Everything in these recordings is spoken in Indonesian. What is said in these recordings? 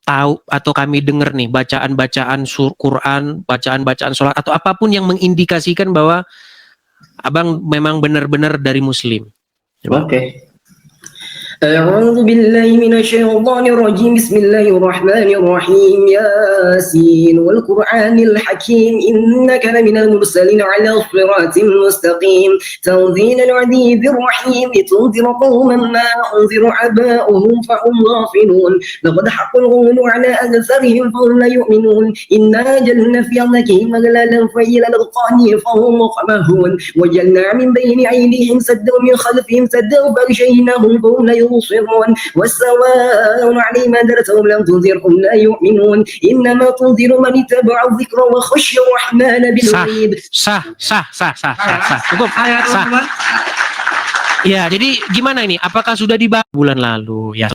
tahu atau kami dengar nih bacaan-bacaan Quran, bacaan-bacaan sholat atau apapun yang mengindikasikan bahwa abang memang benar-benar dari Muslim. Coba. Oke. أعوذ بالله من الشيطان الرجيم بسم الله الرحمن الرحيم ياسين والقرآن الحكيم إنك لمن المرسلين على صراط مستقيم تنزيل العزيز الرحيم لتنذر قوما ما أنذر آباؤهم فهم غافلون لقد حق القول على أكثرهم فهم لا يؤمنون إنا جعلنا في أعناقهم أغلالا فإلى الأذقان فهم مقمحون وجعلنا من بين أيديهم سدا ومن خلفهم سدا فأغشيناهم فهم لا يبصرون والسواء عليهم أنذرتهم لم تنذرهم لا يؤمنون إنما تنذر من اتبع الذكر وخشي الرحمن بالغيب. Sah. Cukup. Sah. Ya, jadi gimana ini? Apakah sudah dibahas bulan lalu? Ya.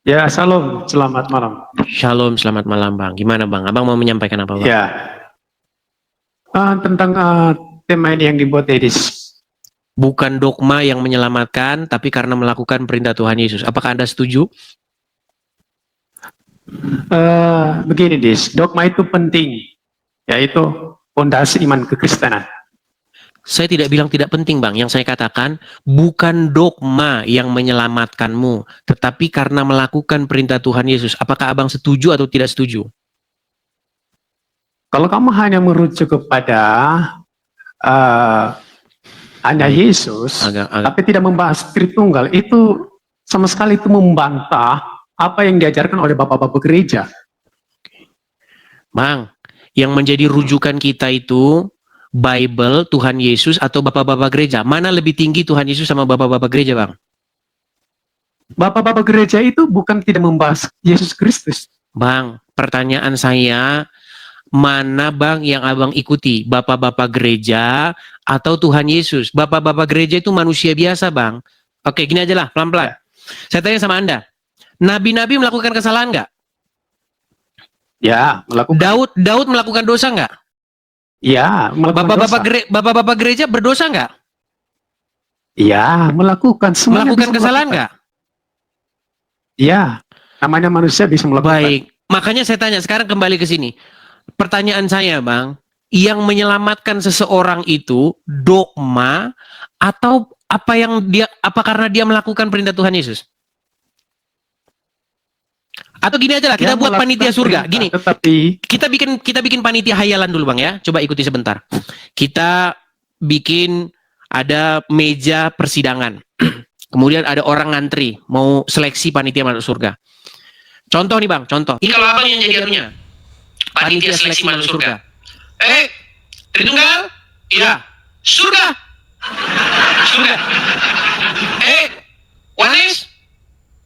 Ya, salam, selamat malam. Shalom, selamat malam Bang. Gimana Bang? Abang mau menyampaikan apa Bang? Ya, tentang tema ini yang dibuat Edis. Bukan dogma yang menyelamatkan, tapi karena melakukan perintah Tuhan Yesus. Apakah Anda setuju? Begini, Dis, dogma itu penting, yaitu fondasi iman kekristenan. Saya tidak bilang tidak penting Bang. Yang saya katakan, bukan dogma yang menyelamatkanmu, tetapi karena melakukan perintah Tuhan Yesus. Apakah Abang setuju atau tidak setuju? Kalau kamu hanya merujuk kepada hanya Yesus, tapi tidak membahas Tritunggal, itu sama sekali itu membantah apa yang diajarkan oleh bapak-bapak gereja. Bang, yang menjadi rujukan kita itu Bible, Tuhan Yesus, atau bapak-bapak gereja. Mana lebih tinggi Tuhan Yesus sama bapak-bapak gereja Bang? Bapak-bapak gereja itu bukan tidak membahas Yesus Kristus. Bang, pertanyaan saya, mana Bang yang Abang ikuti? Bapak-bapak gereja atau Tuhan Yesus? Bapak-bapak gereja itu manusia biasa Bang. Oke, gini aja lah, pelan-pelan. Saya tanya sama Anda, nabi-nabi melakukan kesalahan nggak? Ya, melakukan. Daud melakukan dosa nggak? Ya, melakukan Bapak-bapak gereja berdosa nggak? Ya, melakukan. Melakukan kesalahan nggak? Ya, namanya manusia bisa melakukan. Baik, makanya saya tanya, sekarang kembali ke sini. Pertanyaan saya Bang, yang menyelamatkan seseorang itu dogma atau apa karena dia melakukan perintah Tuhan Yesus? Atau gini aja lah, kita buat panitia surga. Gini, kita bikin panitia hayalan dulu Bang ya. Coba ikuti sebentar. Kita bikin ada meja persidangan. Kemudian ada orang ngantri mau seleksi panitia masuk surga. Contoh nih Bang, contoh. Ini kalau Abang yang jadi anunya, panitia seleksi masuk surga. Tritunggal? Iya. Surga. Surga. Wanes?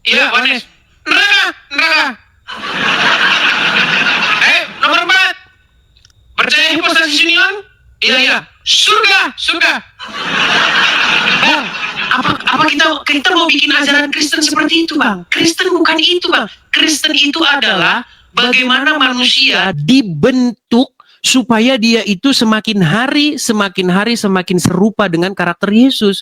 Iya, Wanes. Neraka. Nomor 4. Percaya hipostasi union? Iya. Surga. Bang, apa kita mau bikin ajaran Kristen seperti itu Bang? Kristen bukan itu Bang. Kristen itu adalah bagaimana manusia dibentuk supaya dia itu semakin hari semakin serupa dengan karakter Yesus.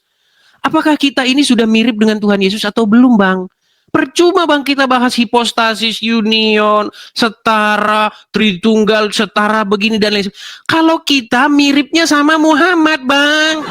Apakah kita ini sudah mirip dengan Tuhan Yesus atau belum Bang? Percuma Bang kita bahas hipostasis union, setara, Tritunggal, setara begini dan lain sebagainya. Kalau kita miripnya sama Muhammad Bang.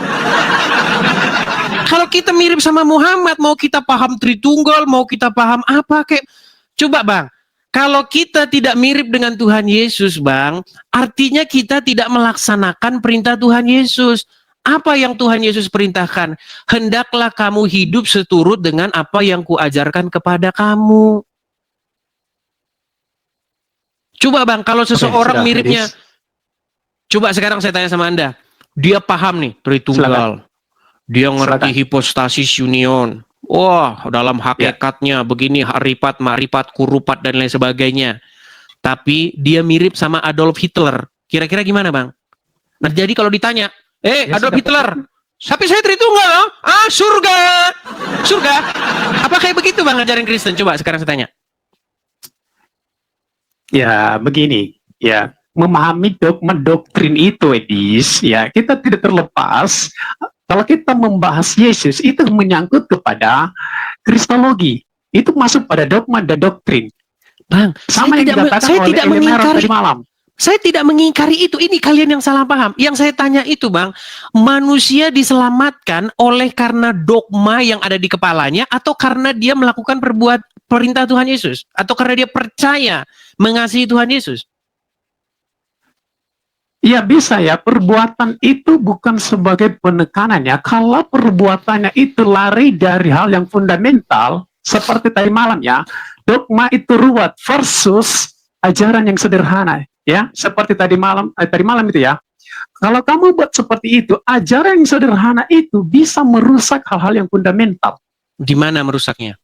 Kalau kita mirip sama Muhammad, mau kita paham Tritunggal, mau kita paham apa kayak. Coba Bang, kalau kita tidak mirip dengan Tuhan Yesus Bang, artinya kita tidak melaksanakan perintah Tuhan Yesus. Apa yang Tuhan Yesus perintahkan? Hendaklah kamu hidup seturut dengan apa yang kuajarkan kepada kamu. Coba Bang, kalau seseorang miripnya, coba sekarang saya tanya sama Anda, dia paham nih Tritunggal, dia ngerti hipostasis union, wah dalam hakikatnya begini, haripat, maripat, kurupat dan lain sebagainya. Tapi dia mirip sama Adolf Hitler, kira-kira gimana Bang? Nah jadi kalau ditanya, Adolf Hitler, tapi saya Tritunggal loh. Surga. Apa kayak begitu Bang ajaran Kristen? Coba sekarang saya tanya. Ya begini, ya memahami dogma doktrin itu Edis, ya kita tidak terlepas kalau kita membahas Yesus itu menyangkut kepada kristologi. Itu masuk pada dogma dan doktrin. Bang, Sama yang dikatakan saya oleh tidak Ellen Merrill mengingkari. tadi malam. Saya tidak mengingkari itu. Ini kalian yang salah paham. Yang saya tanya itu, Bang, manusia diselamatkan oleh karena dogma yang ada di kepalanya atau karena dia melakukan perintah Tuhan Yesus? Atau karena dia percaya mengasihi Tuhan Yesus? Ya bisa ya, perbuatan itu bukan sebagai penekanan ya. Kalau perbuatannya itu lari dari hal yang fundamental, seperti tadi malam ya, dogma itu ruwet versus ajaran yang sederhana ya, seperti tadi malam itu ya. Kalau kamu buat seperti itu, ajaran yang sederhana itu bisa merusak hal-hal yang fundamental. Di mana merusaknya?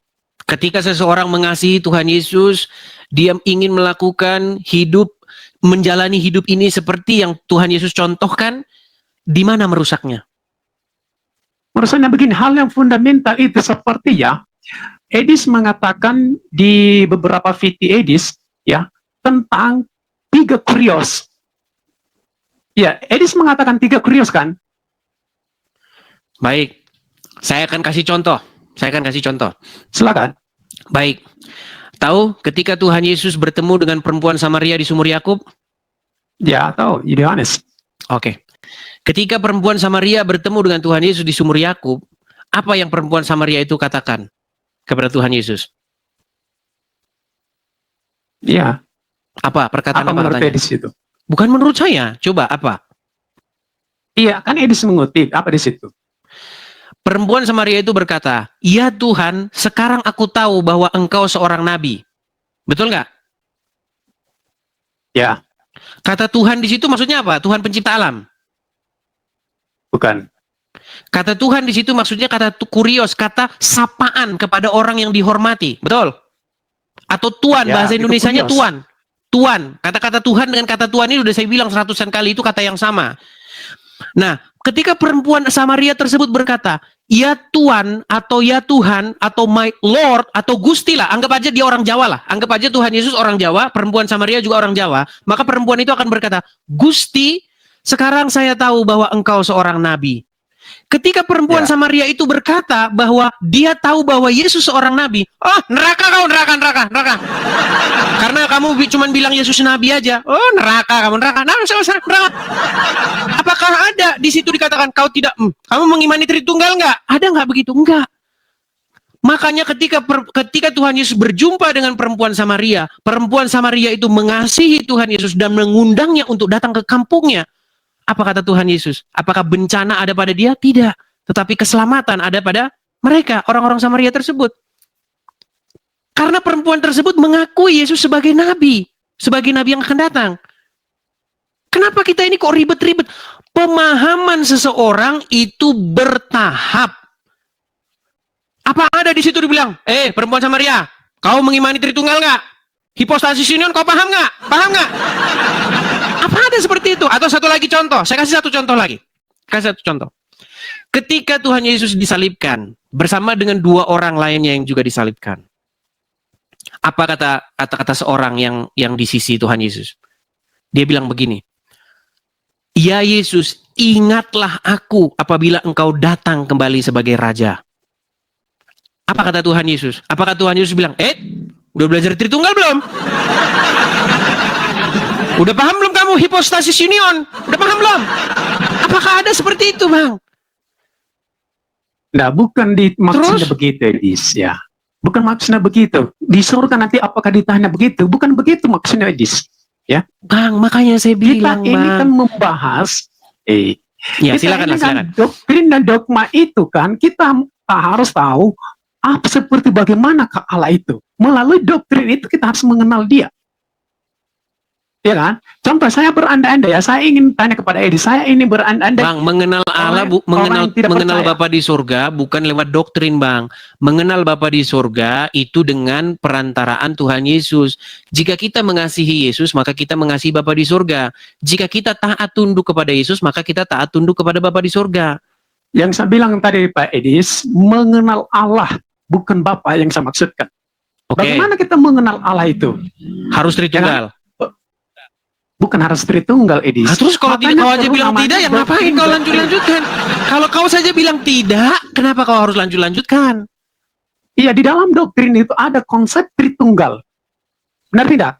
Ketika seseorang mengasihi Tuhan Yesus, dia ingin melakukan menjalani hidup ini seperti yang Tuhan Yesus contohkan, di mana merusaknya? Merusaknya begini, hal yang fundamental itu seperti ya, Edis mengatakan di beberapa video Edis ya tentang 3 kurios. Ya, Edis mengatakan 3 kurios kan? Baik, saya akan kasih contoh. Silakan. Baik, tahu ketika Tuhan Yesus bertemu dengan perempuan Samaria di sumur Yakub? Ya, tahu, Yohanes. Oke. Ketika perempuan Samaria bertemu dengan Tuhan Yesus di sumur Yakub, apa yang perempuan Samaria itu katakan kepada Tuhan Yesus? Iya. Apa perkataan apa menurut katanya? Edis itu? Bukan menurut saya. Coba apa? Iya, kan Edis mengutip apa di situ? Perempuan Samaria itu berkata, "Ya Tuhan, sekarang aku tahu bahwa Engkau seorang nabi." Betul nggak? Ya. Kata Tuhan di situ maksudnya apa? Tuhan pencipta alam. Bukan. Kata Tuhan di situ maksudnya kata kurios, kata sapaan kepada orang yang dihormati. Betul? Atau Tuan, Ya, bahasa itu Indonesianya kurios. Tuan. Tuan. Kata-kata Tuhan dengan kata Tuan ini udah saya bilang 100-an kali, itu kata yang sama. Nah, ketika perempuan Samaria tersebut berkata, "Ya Tuan," atau "Ya Tuhan," atau "My Lord," atau "Gusti" lah, anggap aja dia orang Jawa lah. Anggap aja Tuhan Yesus orang Jawa, perempuan Samaria juga orang Jawa. Maka perempuan itu akan berkata, "Gusti, sekarang saya tahu bahwa Engkau seorang nabi." Ketika perempuan Ya. Samaria itu berkata bahwa dia tahu bahwa Yesus seorang nabi, "Oh, neraka kau, neraka. Karena kamu cuma bilang Yesus nabi aja. Oh, neraka kamu, neraka. Neraka. Apakah ada di situ dikatakan kamu mengimani Tritunggal enggak? Ada enggak begitu? Enggak. Makanya ketika Tuhan Yesus berjumpa dengan perempuan Samaria itu mengasihi Tuhan Yesus dan mengundangnya untuk datang ke kampungnya. Apa kata Tuhan Yesus? Apakah bencana ada pada dia? Tidak. Tetapi keselamatan ada pada mereka, orang-orang Samaria tersebut. Karena perempuan tersebut mengakui Yesus sebagai nabi yang akan datang. Kenapa kita ini kok ribet-ribet? Pemahaman seseorang itu bertahap. Apa ada di situ dibilang, perempuan Samaria, kau mengimani Tritunggal nggak? Hipostasis union kau paham nggak? Paham nggak? Apa ada seperti itu? Atau satu lagi contoh, saya kasih satu contoh lagi. Ketika Tuhan Yesus disalibkan bersama dengan 2 orang lainnya yang juga disalibkan. Apa kata seorang yang di sisi Tuhan Yesus? Dia bilang begini, "Ya Yesus, ingatlah aku apabila Engkau datang kembali sebagai Raja." Apa kata Tuhan Yesus? Apakah Tuhan Yesus bilang, udah belajar Tritunggal belum? Udah paham belum kamu hipostasis union? Udah paham belum? Apakah ada seperti itu, Bang? Nah, bukan maksudnya begitu, Edis ya. Bukan maksudnya begitu. Di surga nanti apakah ditanya begitu? Bukan begitu maksudnya, Edis. Ya, Bang, makanya saya bilang, kita ini Bang. kan membahas Ya, kita silakan. doktrin dan dogma itu kan kita harus tahu apa seperti bagaimana Allah itu. Melalui doktrin itu kita harus mengenal dia. Ya kan? Contoh saya berandai-andai ya, saya ingin tanya kepada Edi, saya ini berandai-andai. Bang, mengenal Allah, mengenal Bapa di surga bukan lewat doktrin, Bang. Mengenal Bapa di surga itu dengan perantaraan Tuhan Yesus. Jika kita mengasihi Yesus, maka kita mengasihi Bapa di surga. Jika kita taat tunduk kepada Yesus, maka kita taat tunduk kepada Bapa di surga. Yang saya bilang tadi Pak Edis, mengenal Allah bukan Bapa yang saya maksudkan. Bagaimana kita mengenal Allah itu? Harus Tritunggal. Bukan harus Tritunggal, Edis. Nah, terus kalau kau aja bilang tidak, yang ngapain kau lanjut-lanjutkan? Kalau kau saja bilang tidak, kenapa kau harus lanjut-lanjutkan? Iya, di dalam doktrin itu ada konsep Tritunggal. Benar tidak?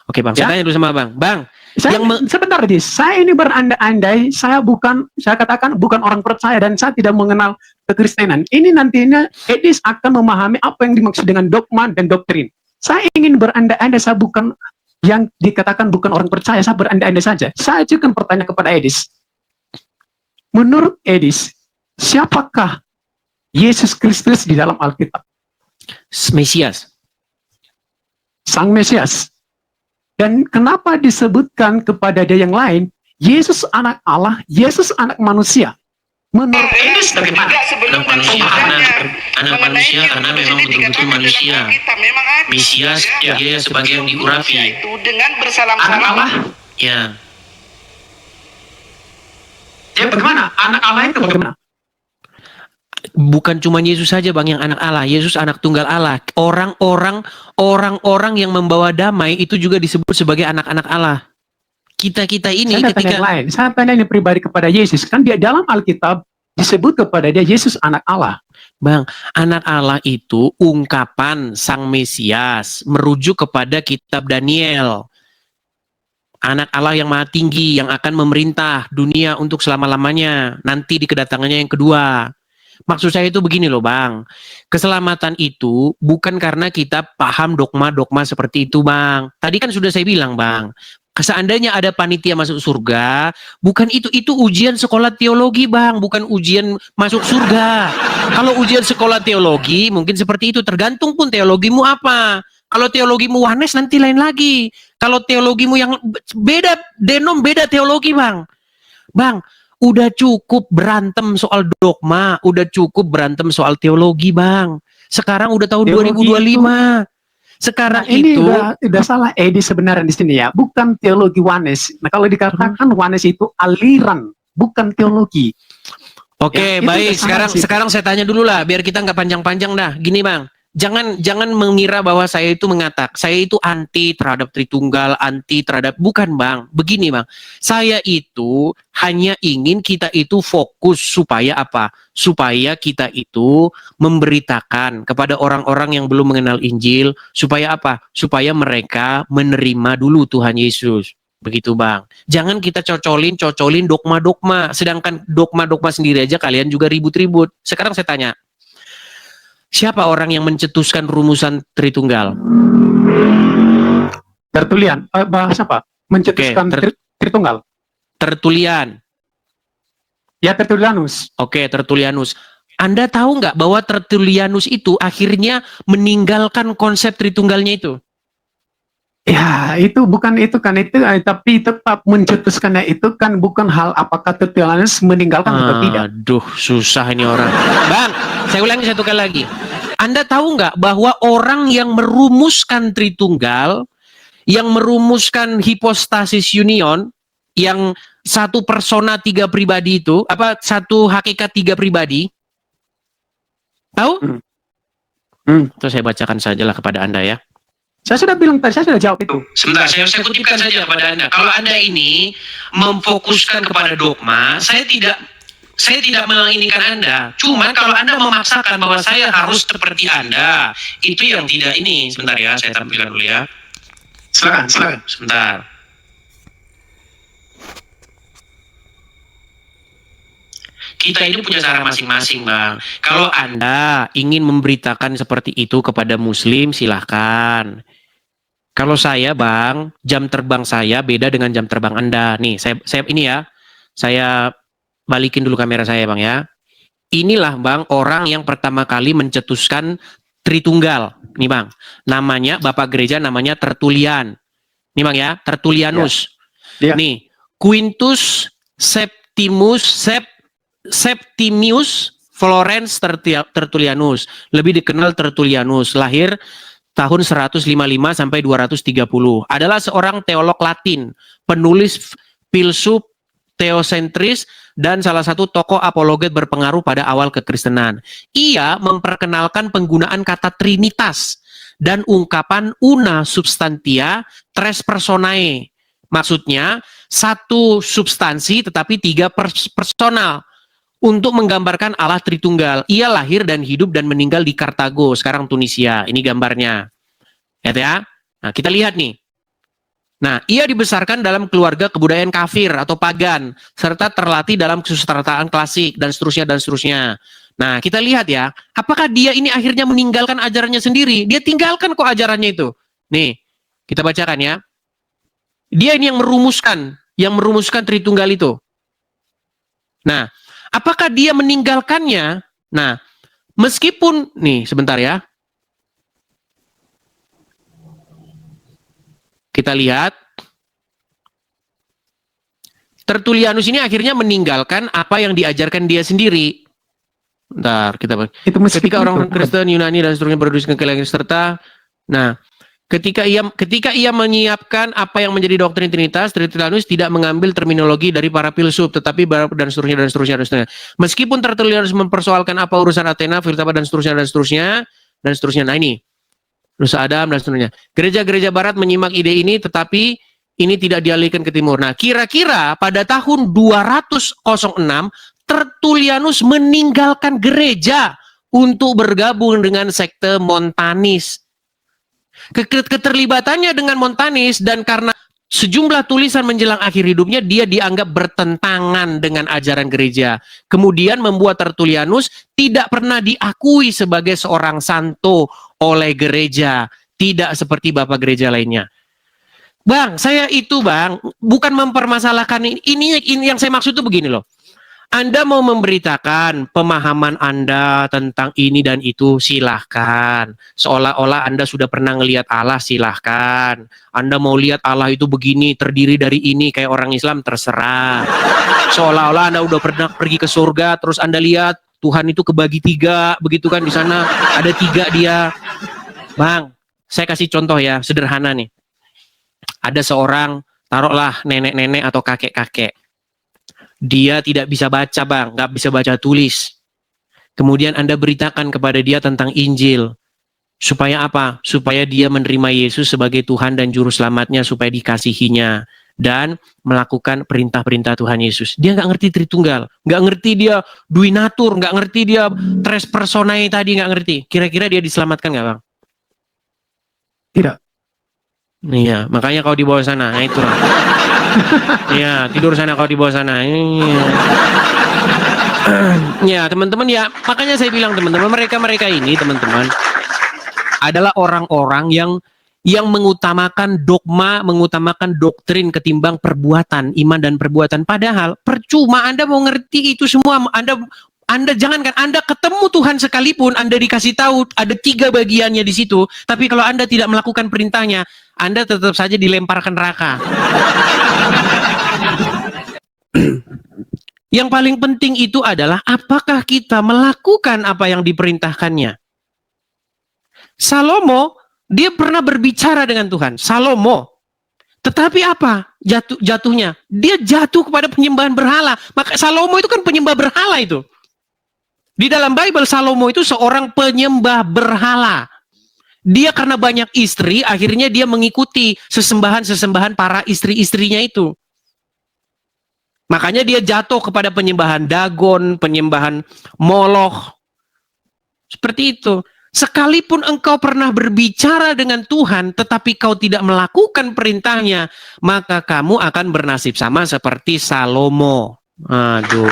Oke Bang, Ya. saya tanya dulu sama Bang. Bang, Saya, sebentar, saya ini berandai-andai, saya katakan bukan orang percaya dan saya tidak mengenal kekristenan. Ini nantinya Edis akan memahami apa yang dimaksud dengan dogma dan doktrin. Saya ingin berandai-andai, saya bukan yang dikatakan bukan orang percaya, saya berandai-andai saja. Saya ajukan pertanyaan kepada Edis. Menurut Edis, siapakah Yesus Kristus di dalam Alkitab? Mesias. Sang Mesias. Dan kenapa disebutkan kepada dia yang lain, Yesus anak Allah, Yesus anak manusia? Menurut Edis bagaimana? Anak manusia karena memang betul-betul manusia. Mesias dia sebagai yang diurapi. Dengan Anak bersalam-salam. Allah, Ya. ya bagaimana? Anak Allah itu bagaimana? Bukan cuma Yesus saja Bang yang anak Allah, Yesus anak tunggal Allah. Orang-orang yang membawa damai itu juga disebut sebagai anak-anak Allah. Kita ini Saya tanya yang lain. Saya tanya ini pribadi kepada Yesus. Kan dia dalam Alkitab disebut kepada dia Yesus anak Allah. Bang, anak Allah itu ungkapan Sang Mesias merujuk kepada kitab Daniel. Anak Allah yang maha tinggi yang akan memerintah dunia untuk selama-lamanya nanti di kedatangannya yang kedua. Maksud saya itu begini loh Bang, keselamatan itu bukan karena kita paham dogma-dogma seperti itu Bang. Tadi kan sudah saya bilang Bang, seandainya ada panitia masuk surga, bukan itu ujian sekolah teologi Bang, bukan ujian masuk surga. Kalau ujian sekolah teologi mungkin seperti itu, tergantung pun teologimu apa. Kalau teologimu Wanes nanti lain lagi. Kalau teologimu yang beda, denom beda teologi Bang. Bang, udah cukup berantem soal dogma, udah cukup berantem soal teologi Bang. Sekarang udah tahun Teologi 2025. Sekarang Nah, ini itu udah salah Edis sebenarnya di sini ya, bukan teologi Wanes. Nah, kalau dikatakan Wanes itu aliran, bukan teologi. Oke, Ya, itu baik. udah salah sih. Sekarang saya tanya dulu lah, biar kita nggak panjang-panjang dah. Gini Bang, jangan mengira bahwa saya itu saya itu anti terhadap Tritunggal, anti terhadap, bukan Bang. Begini Bang, saya itu hanya ingin kita itu fokus supaya apa? Supaya kita itu memberitakan kepada orang-orang yang belum mengenal Injil, supaya apa? Supaya mereka menerima dulu Tuhan Yesus. Begitu Bang. Jangan kita cocolin dogma-dogma. Sedangkan dogma-dogma sendiri aja kalian juga ribut-ribut. Sekarang saya tanya, siapa orang yang mencetuskan rumusan Tritunggal? Tertulian, bahasa apa? Mencetuskan Oke, Tritunggal. Tertulian. Ya, Tertulianus. Oke, Tertulianus. Anda tahu nggak bahwa Tertulianus itu akhirnya meninggalkan konsep Tritunggalnya itu? Ya, itu bukan itu kan itu, tapi tetap mencetuskannya itu kan bukan hal apakah Tertulianus meninggalkan atau tidak. Aduh, susah ini orang. Bang, saya ulangi satu kali lagi. Anda tahu nggak bahwa orang yang merumuskan Tritunggal, yang merumuskan hipostasis union, yang satu persona tiga pribadi itu, apa satu hakikat tiga pribadi? Tahu? Itu saya bacakan sajalah kepada Anda ya. Saya sudah bilang tadi, saya sudah jawab itu. Sebentar, saya kutipkan saja kepada Anda. Kalau Anda ini memfokuskan kepada dogma, saya tidak menginikan Anda. Cuma kalau Anda memaksakan bahwa saya harus seperti Anda, itu yang tidak ini. Sebentar ya, saya tampilkan dulu ya. Silakan. Sebentar. Kita ini punya cara masing-masing, Bang. Kalau Anda ingin memberitakan seperti itu kepada Muslim, silahkan. Kalau saya, Bang, jam terbang saya beda dengan jam terbang Anda. Nih, saya ini ya, saya balikin dulu kamera saya, Bang ya. Inilah, Bang, orang yang pertama kali mencetuskan Tritunggal. Nih, Bang, namanya Bapak Gereja namanya Tertulian. Nih, Bang ya, Tertulianus. Ya. Nih, Quintus Septimius Florence Tertulianus, lebih dikenal Tertulianus, lahir tahun 155 sampai 230. Adalah seorang teolog Latin, penulis filsuf teosentris dan salah satu tokoh apologet berpengaruh pada awal kekristenan. Ia memperkenalkan penggunaan kata trinitas dan ungkapan una substantia tres personae. Maksudnya satu substansi tetapi tiga personal. untuk menggambarkan Allah Tritunggal. Ia lahir dan hidup dan meninggal di Kartago, sekarang Tunisia. Ini gambarnya. Ya. Nah, kita lihat nih. Nah, ia dibesarkan dalam keluarga kebudayaan kafir atau pagan, serta terlatih dalam kesusastraan klasik, dan seterusnya, dan seterusnya. Nah, kita lihat ya, apakah dia ini akhirnya meninggalkan ajarannya sendiri? Dia tinggalkan kok ajarannya itu. Nih, kita bacakan ya. Dia ini yang merumuskan Tritunggal itu. Nah, apakah dia meninggalkannya? Nah, meskipun, nih sebentar ya. Kita lihat. Tertullianus ini akhirnya meninggalkan apa yang diajarkan dia sendiri. Bentar, ketika orang Kristen, Yunani, dan seterusnya berdiskusi ke serta, nah, ketika ia menyiapkan apa yang menjadi doktrin Trinitas, Tertullianus tidak mengambil terminologi dari para filsuf, tetapi dan seterusnya. Meskipun Tertullianus mempersoalkan apa urusan Athena, filsafat, dan seterusnya. Nah, ini Nusa Adam dan seterusnya. Gereja-gereja Barat menyimak ide ini, tetapi ini tidak dialihkan ke timur. Nah, kira-kira pada tahun 206 Tertullianus meninggalkan gereja untuk bergabung dengan sekte Montanis. Keterlibatannya dengan Montanis dan karena sejumlah tulisan menjelang akhir hidupnya, dia dianggap bertentangan dengan ajaran gereja. Kemudian membuat Tertullianus tidak pernah diakui sebagai seorang santo oleh gereja. Tidak seperti bapak gereja lainnya. Bang, saya itu bang, bukan mempermasalahkan ini yang saya maksud tuh begini loh. Anda mau memberitakan pemahaman Anda tentang ini dan itu, silahkan. Seolah-olah Anda sudah pernah ngelihat Allah, silahkan. Anda mau lihat Allah itu begini, terdiri dari ini, kayak orang Islam, terserah. Seolah-olah Anda udah pernah pergi ke surga, terus Anda lihat Tuhan itu kebagi 3, begitu kan, di sana ada 3 dia. Bang, saya kasih contoh ya, sederhana nih. Ada seorang, taruhlah nenek-nenek atau kakek-kakek. Dia tidak bisa baca bang, nggak bisa baca tulis. Kemudian Anda beritakan kepada dia tentang Injil. Supaya apa? Supaya dia menerima Yesus sebagai Tuhan dan Juru Selamatnya, supaya dikasihinya. Dan melakukan perintah-perintah Tuhan Yesus. Dia nggak ngerti Tritunggal. Nggak ngerti dia Duinatur, nggak ngerti dia Tres Personae tadi, nggak ngerti. Kira-kira dia diselamatkan nggak bang? Tidak. Iya, makanya kau di bawah sana. Nah, itulah. Iya, tidur sana kau di bawah sana. Iya. Ya, teman-teman ya, makanya saya bilang teman-teman, mereka ini teman-teman adalah orang-orang yang mengutamakan dogma, mengutamakan doktrin ketimbang perbuatan, iman dan perbuatan. Padahal percuma Anda mau ngerti itu semua, Anda jangankan Anda ketemu Tuhan sekalipun, Anda dikasih tahu ada 3 bagiannya di situ, tapi kalau Anda tidak melakukan perintahnya, Anda tetap saja dilemparkan neraka. Yang paling penting itu adalah apakah kita melakukan apa yang diperintahkannya. Salomo, dia pernah berbicara dengan Tuhan. Salomo. Tetapi apa jatuhnya? Dia jatuh kepada penyembahan berhala. Maka Salomo itu kan penyembah berhala itu. Di dalam Bible, Salomo itu seorang penyembah berhala. Dia karena banyak istri, akhirnya dia mengikuti sesembahan-sesembahan para istri-istrinya itu. Makanya dia jatuh kepada penyembahan Dagon, penyembahan Moloch. Seperti itu. Sekalipun engkau pernah berbicara dengan Tuhan, tetapi kau tidak melakukan perintahnya, maka kamu akan bernasib sama seperti Salomo. Aduh.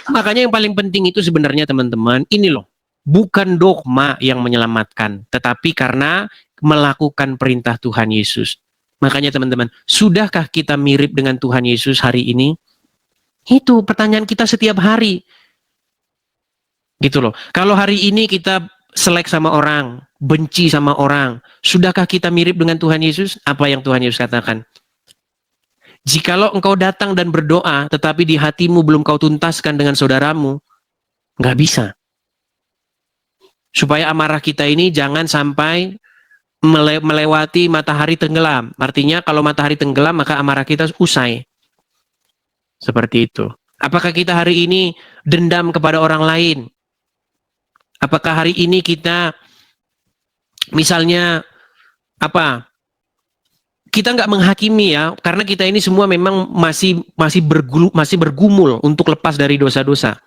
Makanya yang paling penting itu sebenarnya teman-teman, ini loh. Bukan dogma yang menyelamatkan, tetapi karena melakukan perintah Tuhan Yesus. Makanya teman-teman, sudahkah kita mirip dengan Tuhan Yesus hari ini? Itu pertanyaan kita setiap hari. Gitu loh. Kalau hari ini kita selek sama orang, benci sama orang, sudahkah kita mirip dengan Tuhan Yesus? Apa yang Tuhan Yesus katakan? Jikalau engkau datang dan berdoa, tetapi di hatimu belum kau tuntaskan dengan saudaramu, nggak bisa. Supaya amarah kita ini jangan sampai melewati matahari tenggelam. Artinya kalau matahari tenggelam, maka amarah kita usai. Seperti itu. Apakah kita hari ini dendam kepada orang lain? Apakah hari ini kita misalnya kita nggak menghakimi ya, karena kita ini semua memang masih bergumul untuk lepas dari dosa-dosa.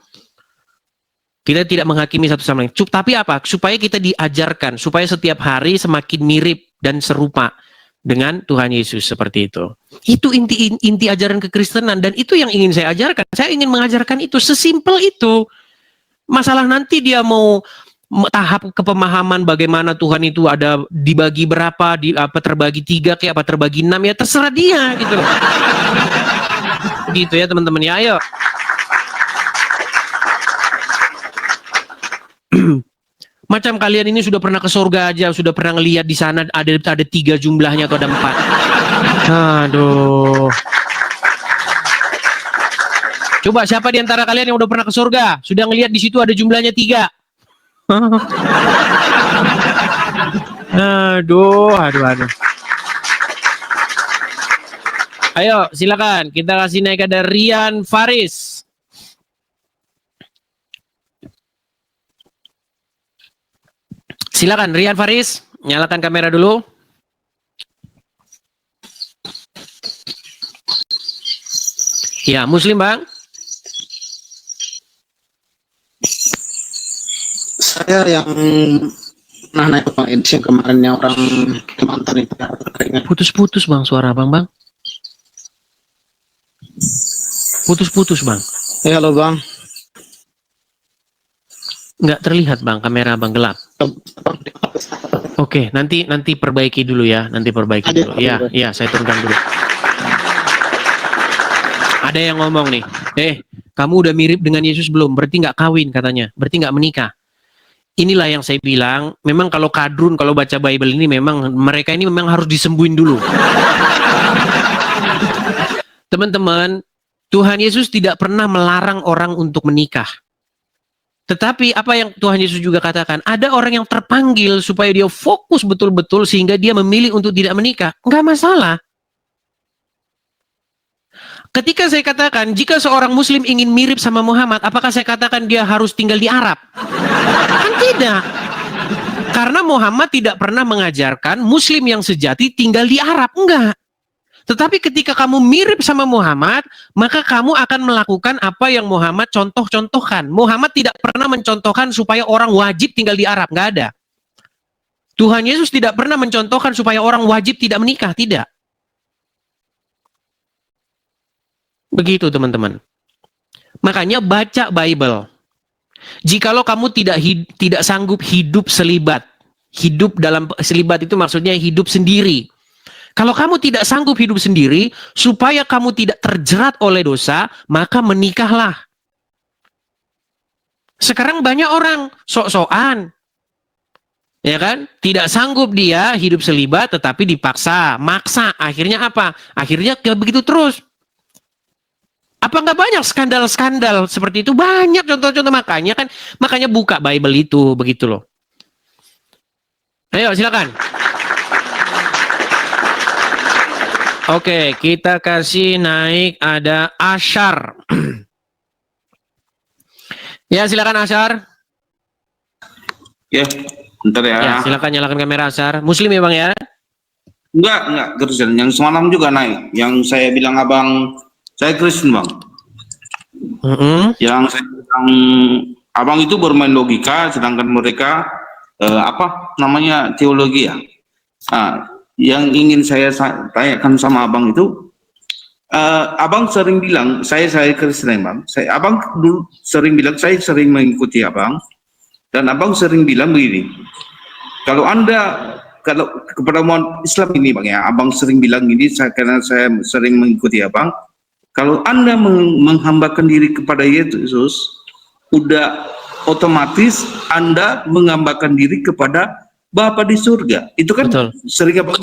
Kita tidak menghakimi satu sama lain. Tapi apa? Supaya kita diajarkan, supaya setiap hari semakin mirip dan serupa dengan Tuhan Yesus seperti itu. Itu inti ajaran kekristenan, dan itu yang ingin saya ajarkan. Saya ingin mengajarkan itu, sesimpel itu. Masalah nanti dia mau tahap kepemahaman bagaimana Tuhan itu ada dibagi berapa, terbagi 3 kayak apa terbagi 6, ya terserah dia gitu loh. Gitu ya teman-teman ya, ayo. Macam kalian ini sudah pernah ke surga aja, sudah pernah ngelihat di sana ada 3 jumlahnya atau ada 4. Aduh. Coba siapa di antara kalian yang udah pernah ke surga, sudah ngelihat di situ ada jumlahnya 3? Aduh. Ayo, silakan kita kasih naik ada Rian Faris. Silakan Rian Faris, nyalakan kamera dulu. Ya, Muslim Bang. Saya yang pernah naik Bang Edis yang kemarin yang orang Kalimantan itu keringat. Putus-putus Bang suara Bang. Putus-putus Bang. Halo Bang. Nggak terlihat Bang, kamera Bang gelap. Oke, nanti perbaiki dulu ya, dulu. Ya, saya turunkan dulu. Ada yang ngomong nih, kamu udah mirip dengan Yesus belum? Berarti nggak kawin katanya, berarti nggak menikah. Inilah yang saya bilang, memang kalau kadrun, kalau baca Bible ini memang mereka ini memang harus disembuhin dulu. Teman-teman, Tuhan Yesus tidak pernah melarang orang untuk menikah. Tetapi apa yang Tuhan Yesus juga katakan, ada orang yang terpanggil supaya dia fokus betul-betul sehingga dia memilih untuk tidak menikah. Nggak masalah. Ketika saya katakan, jika seorang Muslim ingin mirip sama Muhammad, apakah saya katakan dia harus tinggal di Arab? Kan tidak. Karena Muhammad tidak pernah mengajarkan Muslim yang sejati tinggal di Arab. Enggak. Tetapi ketika kamu mirip sama Muhammad, maka kamu akan melakukan apa yang Muhammad contoh-contohkan. Muhammad tidak pernah mencontohkan supaya orang wajib tinggal di Arab. Enggak ada. Tuhan Yesus tidak pernah mencontohkan supaya orang wajib tidak menikah. Tidak. Begitu teman-teman. Makanya baca Bible. Jikalau kamu tidak sanggup hidup selibat. Hidup dalam selibat itu maksudnya hidup sendiri. Kalau kamu tidak sanggup hidup sendiri, supaya kamu tidak terjerat oleh dosa, maka menikahlah. Sekarang banyak orang sok-sokan. Ya kan? Tidak sanggup dia hidup selibat tetapi dipaksa, maksa. Akhirnya apa? Akhirnya begitu terus. Apa nggak banyak skandal-skandal seperti itu? Banyak contoh-contoh, makanya buka Bible itu begitu loh. Ayo silakan. Oke, kita kasih naik ada Asyar. Ya silakan Asyar. Ya, bentar ya. Ya silakan nyalakan kamera Asyar. Muslim ya Bang ya? Enggak Kristen. Yang semalam juga naik. Yang saya bilang abang, saya Kristen Bang. Yang saya bilang abang itu bermain logika, sedangkan mereka apa namanya teologi ya. Yang ingin saya tanyakan sama abang itu, abang sering bilang saya Kristen Bang. Abang dulu sering bilang saya sering mengikuti abang, dan abang sering bilang begini. Kalau kepada umat Islam ini Bang ya, abang sering bilang gini, karena saya sering mengikuti abang. Kalau Anda menghambakan diri kepada Yesus, udah otomatis Anda menghambakan diri kepada Bapa di surga. Itu kan betul. Sering apa?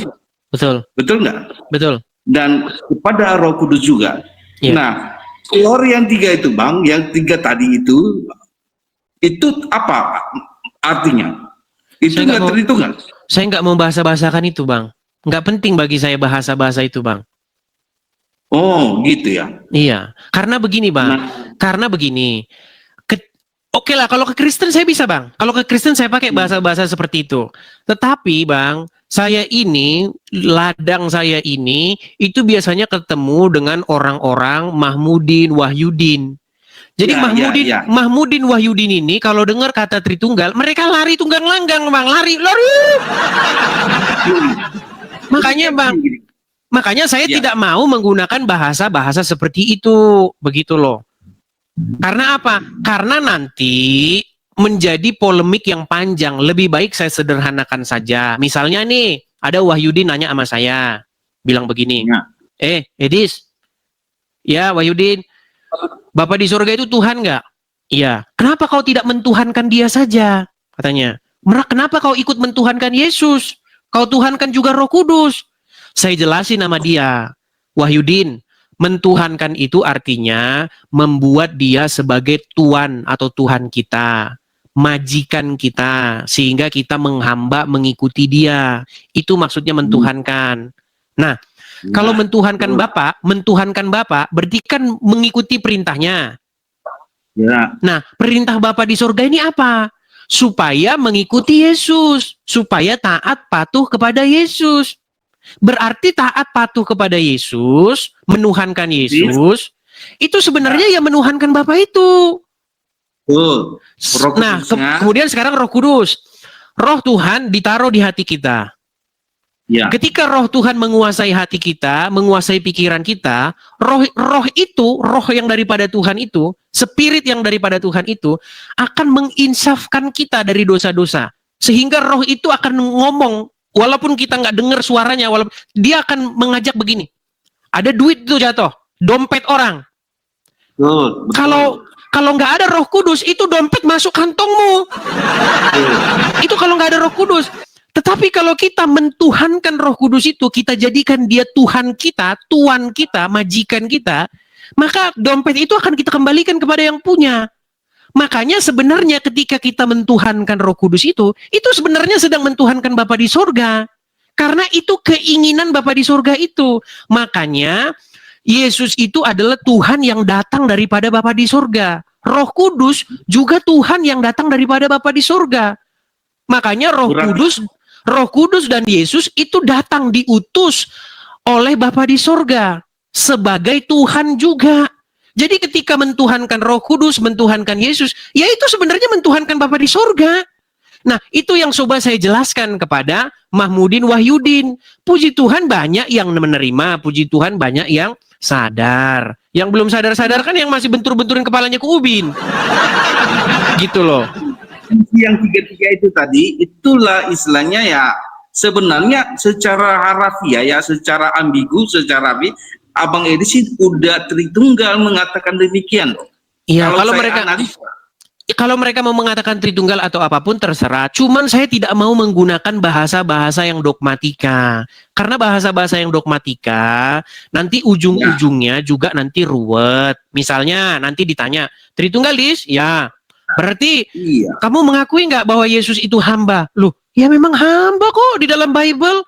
Betul. Betul nggak? Betul. Dan kepada Roh Kudus juga. Yeah. Nah, teori yang 3 itu Bang, yang 3 tadi itu apa artinya? Itu nggak terhitung kan? Saya nggak mau bahasa-bahasakan itu Bang. Nggak penting bagi saya bahasa-bahasa itu Bang. Oh gitu ya. Iya, karena begini Bang. Karena begini. Oke lah, kalau ke Kristen saya bisa Bang. Kalau ke Kristen saya pakai bahasa-bahasa seperti itu. Tetapi Bang, ladang saya ini, itu biasanya ketemu dengan orang-orang Mahmudin, Wahyudin. Jadi Mahmudin, Wahyudin ini kalau dengar kata Tritunggal, mereka lari tunggang langgang, Bang. Lari. Makanya saya tidak mau menggunakan bahasa-bahasa seperti itu, begitu loh. Karena apa? Karena nanti menjadi polemik yang panjang. Lebih baik saya sederhanakan saja. Misalnya nih, ada Wahyudin nanya sama saya, bilang begini, Edis, ya Wahyudin, Bapak di surga itu Tuhan nggak? Iya. Kenapa kau tidak mentuhankan dia saja? Katanya. Kenapa kau ikut mentuhankan Yesus? Kau tuhankan juga Roh Kudus. Saya jelasin sama dia, Wahyudin, mentuhankan itu artinya membuat dia sebagai Tuan atau Tuhan kita, majikan kita, sehingga kita menghamba mengikuti dia. Itu maksudnya mentuhankan. Nah, kalau mentuhankan Bapak berarti kan mengikuti perintahnya. Ya. Nah, perintah Bapa di surga ini apa? Supaya mengikuti Yesus, supaya taat patuh kepada Yesus. Berarti taat patuh kepada Yesus, menuhankan Yesus, itu sebenarnya yang menuhankan Bapa itu. Nah, kemudian sekarang Roh Kudus. Roh Tuhan ditaruh di hati kita. Ya. Ketika roh Tuhan menguasai hati kita, menguasai pikiran kita, roh yang daripada Tuhan itu, spirit yang daripada Tuhan itu, akan menginsafkan kita dari dosa-dosa. Sehingga roh itu akan ngomong, walaupun kita nggak dengar suaranya, walaupun dia akan mengajak begini. Ada duit itu jatuh, dompet orang. Betul. Kalau nggak ada Roh Kudus, itu dompet masuk kantongmu. Itu kalau nggak ada Roh Kudus. Tetapi kalau kita mentuhankan Roh Kudus itu, kita jadikan dia Tuhan kita, Tuan kita, majikan kita, maka dompet itu akan kita kembalikan kepada yang punya. Makanya sebenarnya ketika kita mentuhankan Roh Kudus itu sebenarnya sedang mentuhankan Bapa di surga. Karena itu keinginan Bapa di surga itu. Makanya Yesus itu adalah Tuhan yang datang daripada Bapa di surga. Roh Kudus juga Tuhan yang datang daripada Bapa di surga. Makanya Roh Kudus dan Yesus itu datang diutus oleh Bapa di surga sebagai Tuhan juga. Jadi ketika mentuhankan Roh Kudus, mentuhankan Yesus, ya itu sebenarnya mentuhankan Bapa di surga. Nah, itu yang coba saya jelaskan kepada Mahmudin, Wahyudin. Puji Tuhan banyak yang menerima, puji Tuhan banyak yang sadar. Yang belum sadar-sadar kan yang masih bentur-benturin kepalanya ke ubin. Gitu loh. Yang tiga-tiga itu tadi, itulah istilahnya ya sebenarnya secara harafiah ya, secara ambigu, secara Abang Edi sih udah Tritunggal mengatakan demikian. Iya, kalau mereka mau mengatakan Tritunggal atau apapun terserah. Cuman saya tidak mau menggunakan bahasa-bahasa yang dogmatika. Karena bahasa-bahasa yang dogmatika nanti ujung-ujungnya juga nanti ruwet. Misalnya nanti ditanya, Tritunggalis? Ya. Berarti kamu mengakui nggak bahwa Yesus itu hamba? Loh, ya memang hamba kok di dalam Bible.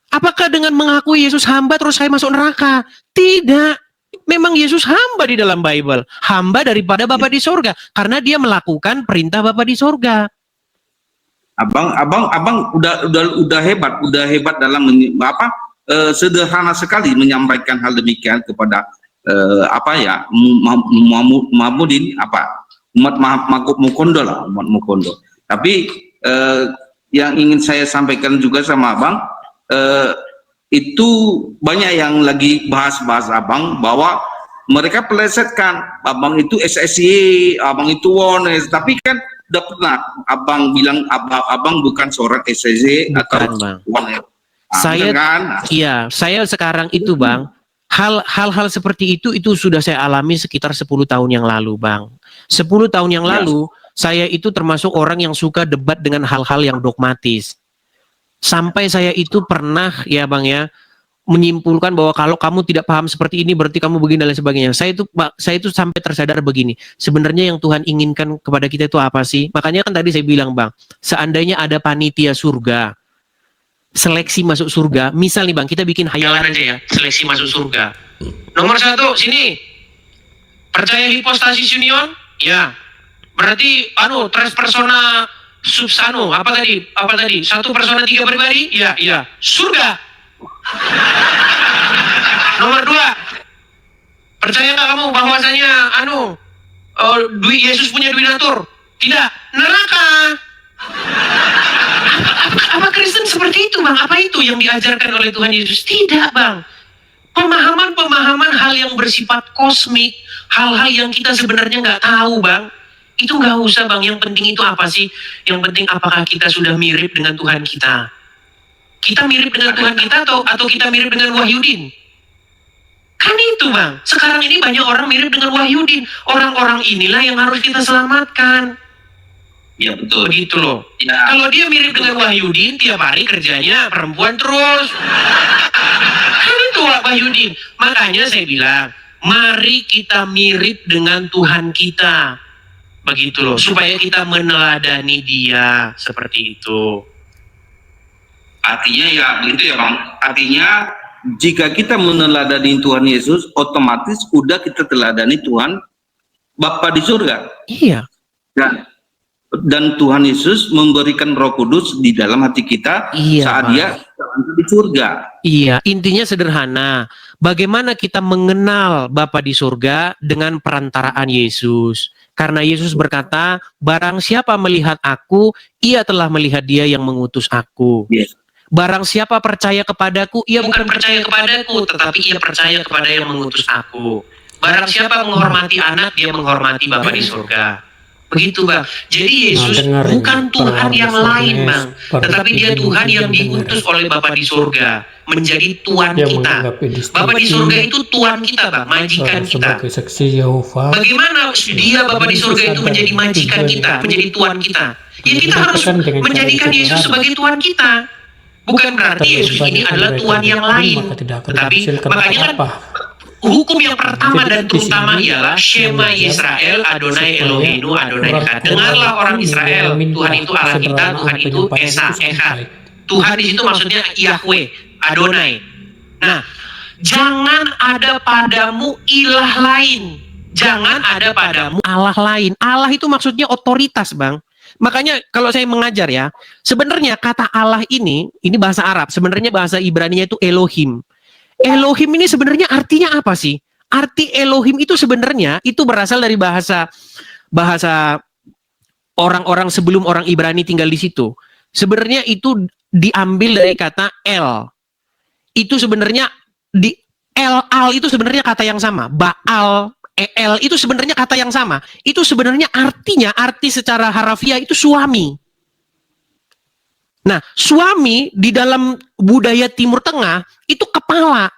Apakah dengan mengakui Yesus hamba terus saya masuk neraka? Tidak. Memang Yesus hamba di dalam Bible. Hamba daripada Bapa di surga. Karena dia melakukan perintah Bapa di surga. Abang udah hebat dalam sederhana sekali menyampaikan hal demikian kepada Mahmudin umat Mukondo lah, umat Mukondo. Tapi yang ingin saya sampaikan juga sama Abang, itu banyak yang lagi bahas Abang bahwa mereka pelesetkan Abang itu SSY, Abang itu WONES, tapi kan udah pernah Abang bilang Abang bukan seorang SSY atau WONES. Saya sekarang itu Bang, hal-hal seperti itu sudah saya alami sekitar 10 tahun yang lalu Bang. 10 tahun yang lalu, saya itu termasuk orang yang suka debat dengan hal-hal yang dogmatis. Sampai saya itu pernah, ya Bang ya, menyimpulkan bahwa kalau kamu tidak paham seperti ini, berarti kamu begini dan lain sebagainya. Saya itu sampai tersadar begini, sebenarnya yang Tuhan inginkan kepada kita itu apa sih? Makanya kan tadi saya bilang Bang, seandainya ada panitia surga, seleksi masuk surga, misal nih Bang, kita bikin hayalan aja ya, seleksi masuk surga. Nomor 1, sini, percaya hipostasis union? Ya, berarti tres persona Subsano, apa tadi? Apa tadi? Satu persona tiga pribadi? Iya, iya. Surga. Nomor 2, percaya nggak kamu bahwasanya Yesus punya duit natur? Tidak. Neraka. Apa Kristen seperti itu, Bang? Apa itu yang diajarkan oleh Tuhan Yesus? Tidak, Bang. Pemahaman hal yang bersifat kosmik, hal-hal yang kita sebenarnya nggak tahu, Bang. Itu nggak usah, Bang. Yang penting itu apa sih? Yang penting apakah kita sudah mirip dengan Tuhan kita? Kita mirip dengan Tuhan kita atau kita mirip dengan Wahyudin? Kan itu, Bang. Sekarang ini banyak orang mirip dengan Wahyudin. Orang-orang inilah yang harus kita selamatkan. Ya betul. Begitu loh. Ya. Kalau dia mirip dengan Wahyudin, tiap hari kerjanya perempuan terus. Kan itu Wahyudin. Makanya saya bilang, mari kita mirip dengan Tuhan kita. Begitu loh. Supaya kita meneladani dia. Seperti itu. Artinya ya begitu ya Bang. Artinya jika kita meneladani Tuhan Yesus, otomatis udah kita teladani Tuhan Bapa di surga. Iya. Dan Tuhan Yesus memberikan Roh Kudus di dalam hati kita saat Bang. dia di surga. Iya, intinya sederhana. Bagaimana kita mengenal Bapa di surga dengan perantaraan Yesus. Karena Yesus berkata, barang siapa melihat aku, ia telah melihat dia yang mengutus aku. Yes. Barang siapa percaya kepadaku, ia bukan percaya kepadaku, tetapi ia percaya kepada yang mengutus aku. Barang siapa menghormati anak, dia menghormati Bapa di surga. Begitu, Bang. Jadi Yesus bukan Tuhan yang lain, Bang, tetapi dia Tuhan yang diutus oleh Bapa di surga menjadi Tuhan kita. Bapa di surga itu Tuhan kita, Bang, majikan kita. Bagaimana dia Bapa di surga itu menjadi majikan kita, menjadi Tuhan kita? Ya kita harus menjadikan Yesus sebagai Tuhan kita. Bukan berarti Yesus ini adalah Tuhan yang lain, tetapi makanya kan hukum yang pertama dan terutama ialah Shema Yisrael, Adonai Eloheinu, Adonai Echad. Dengarlah orang Israel, Tuhan itu Allah kita, Tuhan itu Esa, Echad. Tuhan di situ maksudnya Yahweh, Adonai. Nah, jangan ada padamu ilah lain. Jangan ada padamu Allah lain. Allah itu maksudnya otoritas, Bang. Makanya kalau saya mengajar ya, sebenarnya kata Allah ini bahasa Arab, sebenarnya bahasa Ibrani-nya itu Elohim. Elohim ini sebenarnya artinya apa sih? Arti Elohim itu sebenarnya itu berasal dari bahasa orang-orang sebelum orang Ibrani tinggal di situ. Sebenarnya itu diambil dari kata El. Itu sebenarnya al itu sebenarnya kata yang sama. Baal, El itu sebenarnya kata yang sama. Itu sebenarnya arti secara harafiah itu suami. Nah, suami di dalam budaya Timur Tengah itu kepala.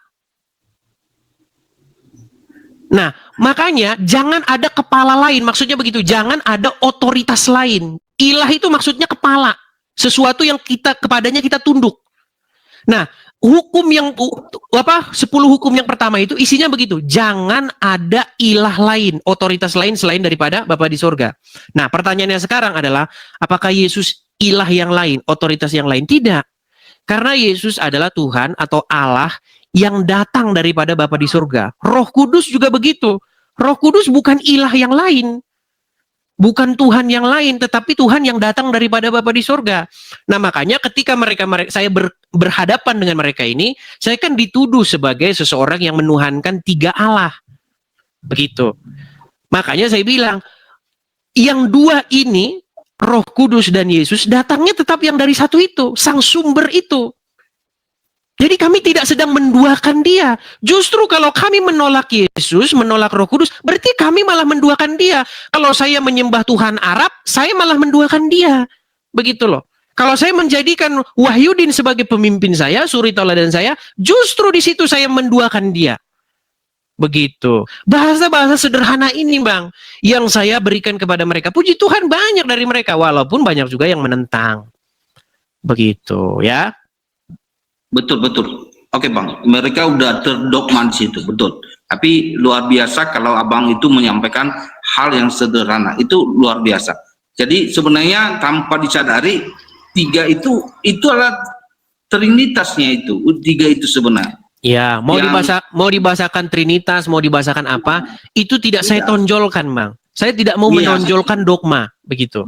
Nah, makanya jangan ada kepala lain. Maksudnya begitu, jangan ada otoritas lain. Ilah itu maksudnya kepala. Sesuatu yang kepadanya kita tunduk. Nah, hukum yang 10 hukum yang pertama itu isinya begitu. Jangan ada ilah lain, otoritas lain selain daripada Bapa di surga. Nah, pertanyaannya sekarang adalah apakah Yesus ilah yang lain, otoritas yang lain? Tidak. Karena Yesus adalah Tuhan atau Allah yang datang daripada Bapa di surga. Roh Kudus juga begitu. Roh Kudus bukan ilah yang lain. Bukan Tuhan yang lain, tetapi Tuhan yang datang daripada Bapa di surga. Nah, makanya ketika saya berhadapan dengan mereka ini, saya kan dituduh sebagai seseorang yang menuhankan 3 Allah. Begitu. Makanya saya bilang, yang 2 ini, Roh Kudus dan Yesus, datangnya tetap yang dari satu itu, sang sumber itu. Jadi kami tidak sedang menduakan dia. Justru kalau kami menolak Yesus, menolak Roh Kudus, berarti kami malah menduakan dia. Kalau saya menyembah Tuhan Arab, saya malah menduakan dia. Begitu loh. Kalau saya menjadikan Wahyudin sebagai pemimpin saya, suri tauladan saya, justru di situ saya menduakan dia. Begitu. Bahasa-bahasa sederhana ini, Bang, yang saya berikan kepada mereka. Puji Tuhan banyak dari mereka, walaupun banyak juga yang menentang. Begitu, ya. Betul. Oke Bang, mereka udah terdogma di situ, betul. Tapi luar biasa kalau Abang itu menyampaikan hal yang sederhana, itu luar biasa. Jadi sebenarnya tanpa disadari 3 itu adalah trinitasnya itu, 3 itu sebenarnya. Ya, mau dibahasakan trinitas, mau dibahasakan apa, itu tidak saya tonjolkan, Bang. Saya tidak mau menonjolkan dogma, begitu.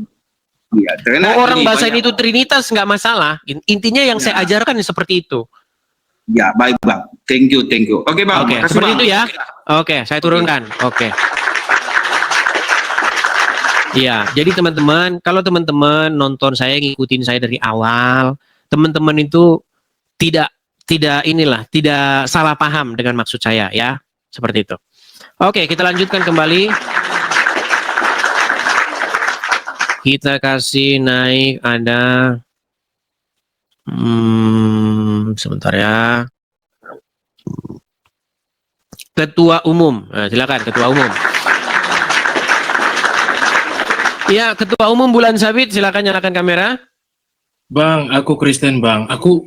Iya, karena Mau orang gini, bahasain banyak- itu Trinitas nggak masalah. Intinya yang saya ajarkan seperti itu. Ya, baik Bang. Thank you, thank you. Oke Bang, Oke, makasih, seperti Bang. itu ya. Oke, saya turunkan. Oke. Iya, jadi teman-teman, kalau teman-teman nonton saya, ngikutin saya dari awal, teman-teman itu tidak tidak salah paham dengan maksud saya ya, seperti itu. Oke, kita lanjutkan kembali. Kita kasih naik ada, sebentar ya. Ketua umum, nah, silakan Ketua umum. Ya, Ketua Umum Bulan Sabit, silakan nyalakan kamera. Bang, aku Kristen bang. Aku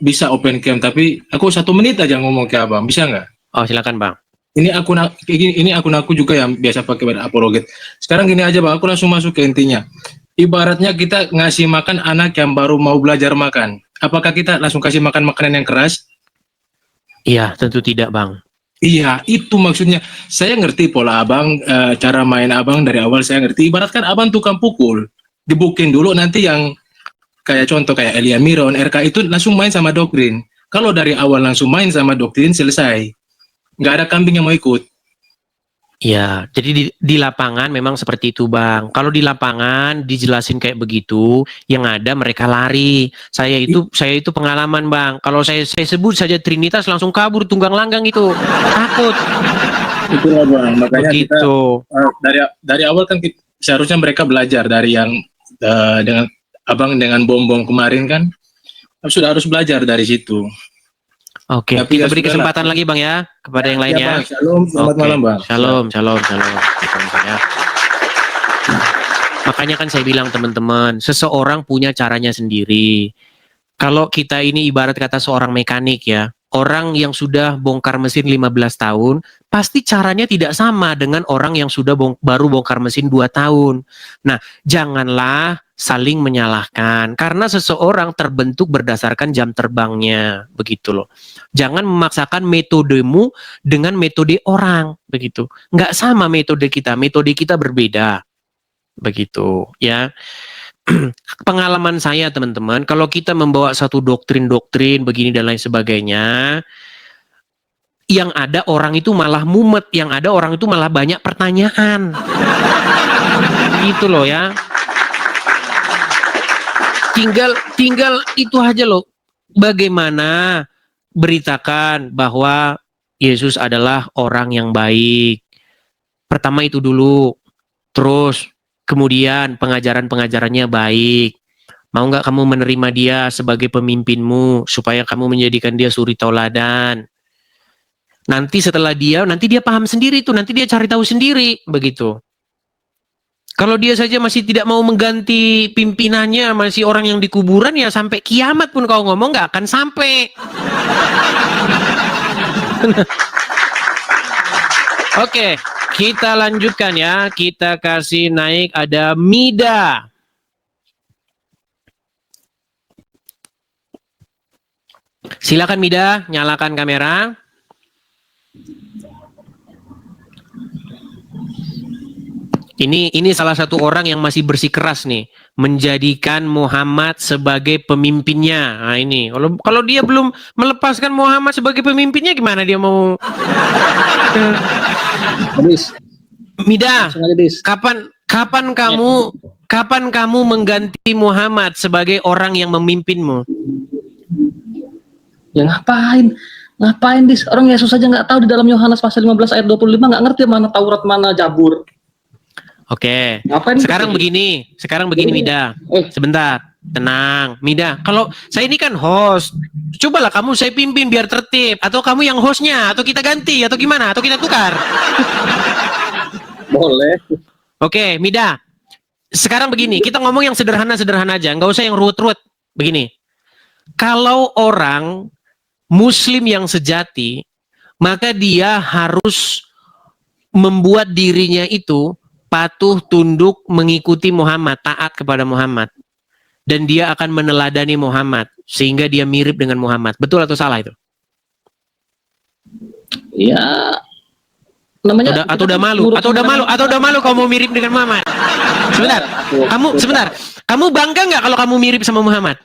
bisa open cam, tapi aku 1 menit aja ngomong ke abang. Bisa nggak? Oh, silakan Bang. Ini akun aku juga yang biasa pakai pada apologet. Sekarang gini aja bang, aku langsung masuk ke intinya. Ibaratnya kita ngasih makan anak yang baru mau belajar makan. Apakah kita langsung kasih makan makanan yang keras? Iya, tentu tidak Bang. Iya, itu maksudnya. Saya ngerti pola abang, cara main abang dari awal saya ngerti. Ibaratkan abang tukang pukul, dibukin dulu nanti yang kayak contoh kayak Elia Miron, RK itu langsung main sama doktrin. Kalau dari awal langsung main sama doktrin selesai, nggak ada kambing yang mau ikut. Ya, jadi di lapangan memang seperti itu Bang. Kalau di lapangan dijelasin kayak begitu, yang ada mereka lari. Saya itu pengalaman Bang. Kalau saya sebut saja Trinitas langsung kabur tunggang langgang itu. Takut. Itulah bang, makanya kita Begitu. dari awal kan seharusnya mereka belajar dari yang dengan abang dengan bom-bom kemarin kan sudah harus belajar dari situ. Oke, Tapi kita ya beri sudahlah. kesempatan lagi Bang ya kepada yang Ya, lainnya. bang, shalom, selamat Oke. malam bang. Shalom. Gitu, ya. Makanya kan saya bilang teman-teman, seseorang punya caranya sendiri. Kalau kita ini ibarat kata seorang mekanik ya, orang yang sudah bongkar mesin 15 tahun, pasti caranya tidak sama dengan orang yang sudah baru bongkar mesin 2 tahun. Nah, janganlah saling menyalahkan, karena seseorang terbentuk berdasarkan jam terbangnya, begitu loh. Jangan memaksakan metodemu dengan metode orang, begitu. Nggak sama metode kita berbeda, begitu ya. Pengalaman saya teman-teman, kalau kita membawa satu doktrin-doktrin begini dan lain sebagainya, yang ada orang itu malah mumet, yang ada orang itu malah banyak pertanyaan. Gitu loh ya. Tinggal itu aja loh. Bagaimana beritakan bahwa Yesus adalah orang yang baik. Pertama itu dulu. Terus kemudian pengajaran-pengajarannya baik. Mau nggak kamu menerima dia sebagai pemimpinmu supaya kamu menjadikan dia suri tauladan. Nanti setelah nanti dia paham sendiri tuh, nanti dia cari tahu sendiri, begitu. Kalau dia saja masih tidak mau mengganti pimpinannya, masih orang yang di kuburan, ya sampai kiamat pun kau ngomong nggak akan sampai. Oke, kita lanjutkan ya. Kita kasih naik ada Mida. Silakan Mida, nyalakan kamera. Ini salah satu orang yang masih bersikeras nih, menjadikan Muhammad sebagai pemimpinnya. Nah ini, kalau dia belum melepaskan Muhammad sebagai pemimpinnya, gimana dia mau? Dis, Mida, langsung aja Dis. kapan kamu mengganti Muhammad sebagai orang yang memimpinmu? Ya ngapain Dis? Orang Yesus aja nggak tahu di dalam Yohanes pasal 15 ayat 25 nggak ngerti mana Taurat mana Zabur. Oke. Ngapain? Sekarang begini Mida. Sebentar, tenang, Mida. Kalau saya ini kan host, cobalah kamu saya pimpin biar tertib. Atau kamu yang hostnya, atau kita ganti, atau gimana? Atau kita tukar? Boleh. Oke, Mida. Sekarang begini, kita ngomong yang sederhana-sederhana aja, nggak usah yang ruwet-ruwet. Begini, kalau orang Muslim yang sejati, maka dia harus membuat dirinya itu patuh, tunduk, mengikuti Muhammad, taat kepada Muhammad. Dan dia akan meneladani Muhammad, sehingga dia mirip dengan Muhammad. Betul atau salah itu? Ya namanya Atau udah malu, atau udah malu kamu mirip dengan Muhammad. Sebentar. Kamu bangga nggak kalau kamu mirip sama Muhammad?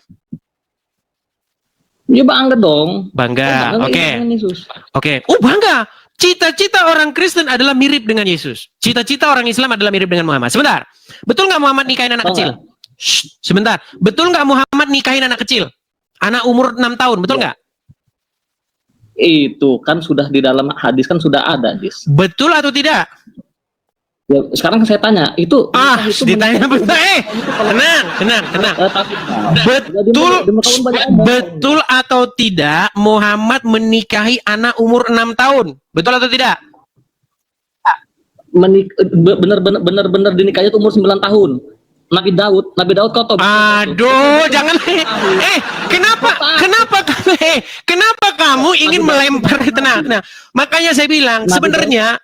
Ya bangga dong. Bangga. Bangga Oke. dengan Yesus. Oke. Oh, bangga. Cita-cita orang Kristen adalah mirip dengan Yesus. Cita-cita orang Islam adalah mirip dengan Muhammad. Sebentar. Betul nggak Muhammad nikahin anak kecil? Shh, sebentar. Betul nggak Muhammad nikahin anak kecil? Anak umur 6 tahun, betul nggak? Itu kan sudah di dalam hadis kan sudah ada, Dis. Betul atau tidak? Ya, sekarang saya tanya, itu Ditanya betul. Tenang. Betul atau tidak Muhammad menikahi anak umur 6 tahun? Betul atau tidak? Benar-benar dinikahi itu umur 9 tahun. Nabi Daud kau tahu? Aduh, jangan. Kenapa kamu ingin melempar? Tenang. Makanya saya bilang sebenarnya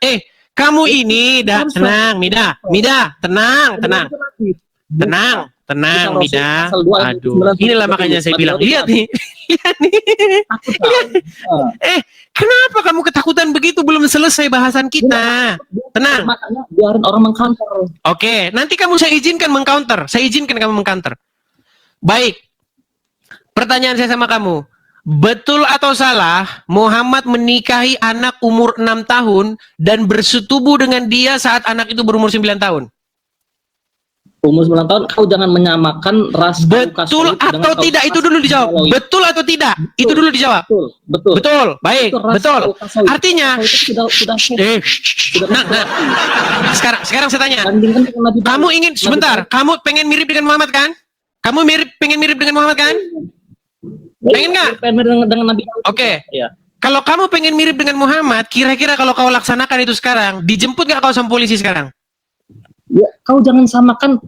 kamu ini tenang, Mida, tenang, Mida. Aduh, inilah makanya saya bilang, lihat nih. Kenapa kamu ketakutan begitu? Belum selesai bahasan kita. Tenang. Makanya biarin orang mengcounter. Oke, nanti saya izinkan mengcounter. Saya izinkan kamu mengcounter. Baik. Pertanyaan saya sama kamu. Betul atau salah Muhammad menikahi anak umur 6 tahun dan bersetubuh dengan dia saat anak itu berumur 9 tahun? Umur 9 tahun, kau jangan menyamakan ras. Betul atau tidak? Itu dulu dijawab. Betul atau tidak? Itu dulu dijawab. Betul. Baik, betul. Artinya, sekarang saya tanya. Kamu ingin sebentar? Kamu pengen mirip dengan Muhammad kan? Kamu pengen mirip dengan Muhammad kan? Pengen nggak? Dengan Nabi Daud. Oke. Ya. Kalau kamu pengen mirip dengan Muhammad, kira-kira kalau kau laksanakan itu sekarang, dijemput nggak kau sama polisi sekarang? Ya, kau jangan samakan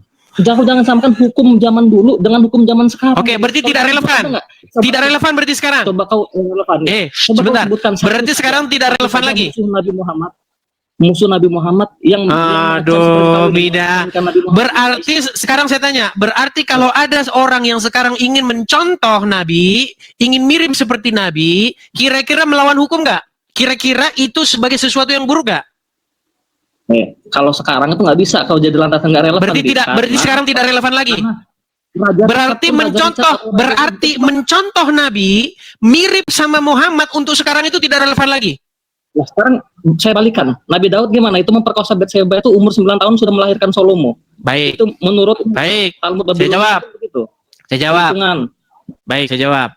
hukum zaman dulu dengan hukum zaman sekarang. Oke, berarti tidak relevan. Tidak relevan berarti sekarang. Coba kau relevan. Sebentar. Berarti sekarang tidak relevan lagi. Musuh Nabi Muhammad yang Mida. Berarti sekarang saya tanya, berarti kalau ada orang yang sekarang ingin mencontoh Nabi, ingin mirip seperti Nabi, kira-kira melawan hukum nggak? Kira-kira itu sebagai sesuatu yang buruk nggak? Kalau sekarang itu nggak bisa, kau jadi lantas nggak relevan. Berarti sekarang tidak relevan lagi. Berarti mencontoh Nabi mirip sama Muhammad untuk sekarang itu tidak relevan lagi. Nah, sekarang saya balikan. Nabi Daud gimana? Itu memperkosa Batseba itu umur 9 tahun sudah melahirkan Salomo. Baik. Itu menurut Talmud Babilonia. Saya jawab.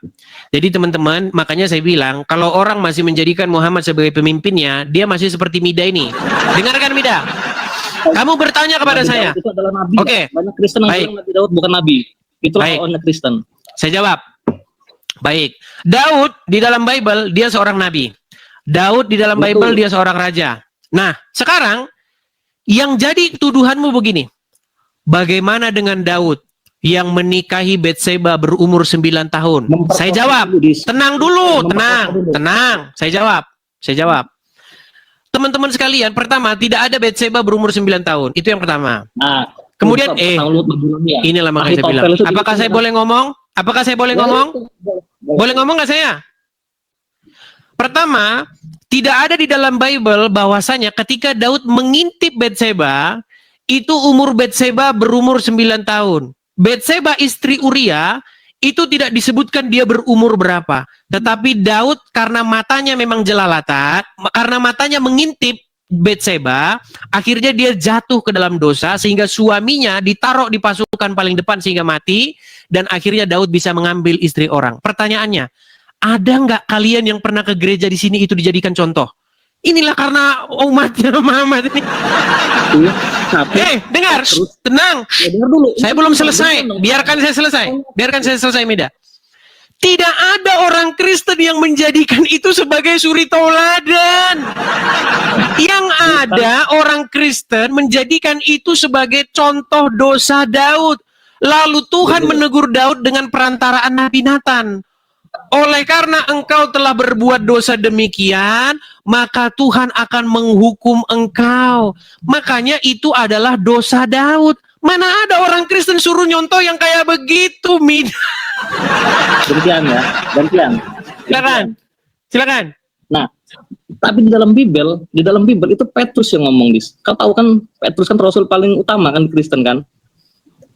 Jadi teman-teman, makanya saya bilang kalau orang masih menjadikan Muhammad sebagai pemimpinnya, dia masih seperti Mida ini. Dengarkan Mida. Kamu bertanya kepada Nabi saya. Daud itu adalah nabi. Oke. Banyak Kristen yang bilang Nabi Daud bukan nabi. Itulah orang Kristen. Saya jawab. Baik. Daud di dalam Bible dia seorang nabi. Daud di dalam Bible dia seorang raja. Nah, sekarang yang jadi tuduhanmu begini. Bagaimana dengan Daud yang menikahi Batseba berumur 9 tahun? Saya jawab. Tenang dulu, tenang. Saya jawab. Teman-teman sekalian, pertama tidak ada Batseba berumur 9 tahun. Itu yang pertama. Nah, kemudian inilah makanya saya bilang. Apakah saya boleh ngomong? Boleh ngomong nggak saya? Pertama, tidak ada di dalam Bible bahwasanya ketika Daud mengintip Batseba, itu umur Batseba berumur 9 tahun. Batseba istri Uria, itu tidak disebutkan dia berumur berapa. Tetapi Daud karena matanya memang jelalatan, karena matanya mengintip Batseba, akhirnya dia jatuh ke dalam dosa sehingga suaminya ditaruh di pasukan paling depan sehingga mati, dan akhirnya Daud bisa mengambil istri orang. Pertanyaannya, ada nggak kalian yang pernah ke gereja di sini itu dijadikan contoh? Inilah karena umatnya Muhammad ini. Dengar, tenang. Saya belum selesai. Biarkan saya selesai, Mida. Tidak ada orang Kristen yang menjadikan itu sebagai suri tauladan. Yang ada orang Kristen menjadikan itu sebagai contoh dosa Daud. Lalu Tuhan menegur Daud dengan perantaraan Nabi Nathan. Oleh karena engkau telah berbuat dosa demikian, maka Tuhan akan menghukum engkau. Makanya itu adalah dosa Daud. Mana ada orang Kristen suruh nyontoh yang kayak begitu, Mida? Gantian. Silakan. Nah, Tapi di dalam Bible itu Petrus yang ngomong, Dis. Kau tahu kan Petrus kan rasul paling utama kan Kristen kan?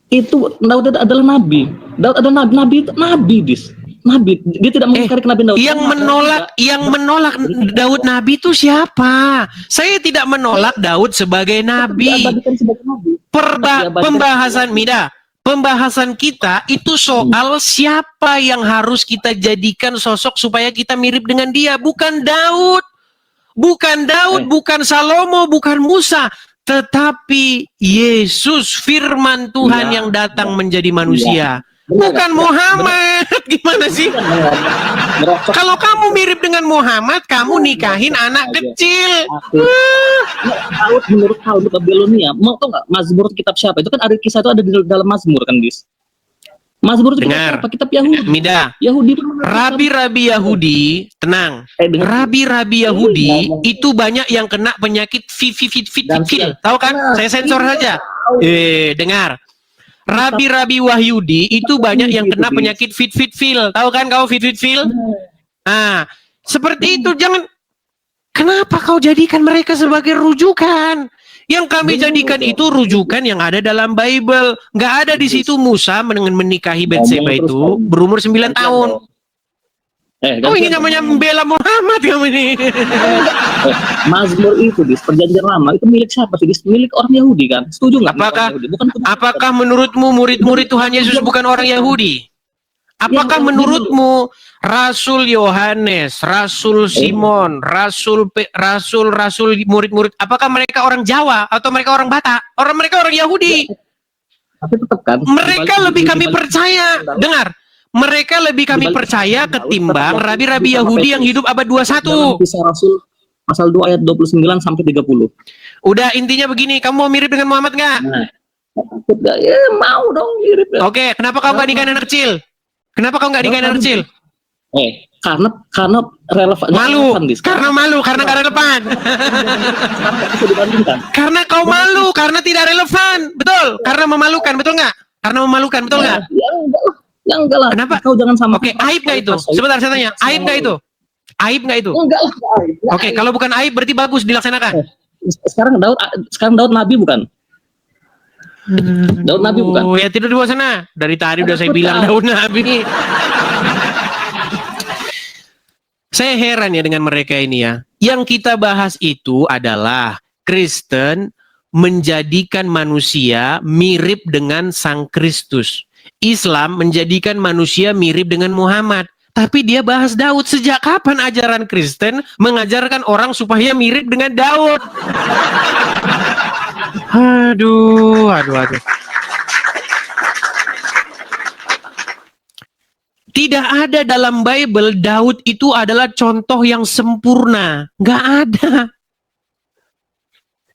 Itu Daud adalah nabi. Daud adalah nabi itu nabi, Dis. Nabi. Dia tidak mengingkari kenabian Daud. Yang menolak Daud nabi itu siapa? Saya tidak menolak Daud sebagai nabi. Diabadikan sebagai nabi. Pembahasan kita itu soal siapa yang harus kita jadikan sosok supaya kita mirip dengan dia, bukan Daud. Bukan Salomo, bukan Musa, tetapi Yesus firman Tuhan yang datang menjadi manusia. Bukan Muhammad. Gimana sih? Kalau kamu mirip dengan Muhammad, kamu nikahin anak kecil. Daud menurut Talmud Babilonia, mau tau nggak Mazmur kitab siapa? Itu kan ada kisah itu ada di dalam Mazmur kan, Dis. Mazmur itu Dengar. kitab Yahudi. Mida. Yahudi. Rabi-rabi Yahudi, tenang. Rabi-rabi Yahudi itu banyak yang kena penyakit fil. Tahu kan? Saya sensor saja. Dengar. Rabi-rabi Wahyudi itu banyak yang kena penyakit fil. Tahu kan kau fil? Nah, seperti itu. Jangan. Kenapa kau jadikan mereka sebagai rujukan? Yang kami jadikan itu rujukan yang ada dalam Bible. Nggak ada di situ Musa menikahi Batseba itu berumur 9 tahun. Oh, ini namanya membela Muhammad kamu ini. Mazmur itu di perjanjian lama itu milik siapa sih? Milik orang Yahudi kan? Setuju nggak? Apakah menurutmu murid-murid Tuhan Yesus bukan orang Yahudi? Apakah menurutmu Rasul Yohanes, Rasul Simon, Rasul murid-murid, apakah mereka orang Jawa atau mereka orang Batak? Mereka orang Yahudi. Tapi tetap kan. Mereka lebih kami percaya. Dengar. Mereka lebih kami percaya ketimbang rabi-rabi Yahudi yang hidup abad 21. Kisah Rasul pasal 2 ayat 29 sampai 30. Udah, intinya begini, kamu mau mirip dengan Muhammad nggak? Ya, mau dong mirip. Oke, kenapa kau nggak nikahin anak kecil? Kenapa kau nggak nikahin anak kecil? Karena relevan. Karena nggak relevan. Karena kau malu, karena tidak relevan, betul? Karena memalukan, betul nggak? Karena memalukan, betul nggak? Ya enggak lah. Kenapa? Kau jangan sama. Oke, aib nggak itu? Sebentar saya tanya, aib nggak itu? Aib nggak itu? Enggak lah. Oke, kalau bukan aib berarti bagus dilaksanakan. Sekarang Daud nabi bukan? Daud nabi bukan? Ya tidur di bawah sana. Dari tadi udah saya bilang Daud nabi. Saya heran ya dengan mereka ini ya. Yang kita bahas itu adalah Kristen menjadikan manusia mirip dengan Sang Kristus. Islam menjadikan manusia mirip dengan Muhammad. Tapi dia bahas Daud. Sejak kapan ajaran Kristen mengajarkan orang supaya mirip dengan Daud? Aduh. Tidak ada dalam Bible Daud itu adalah contoh yang sempurna. Nggak ada.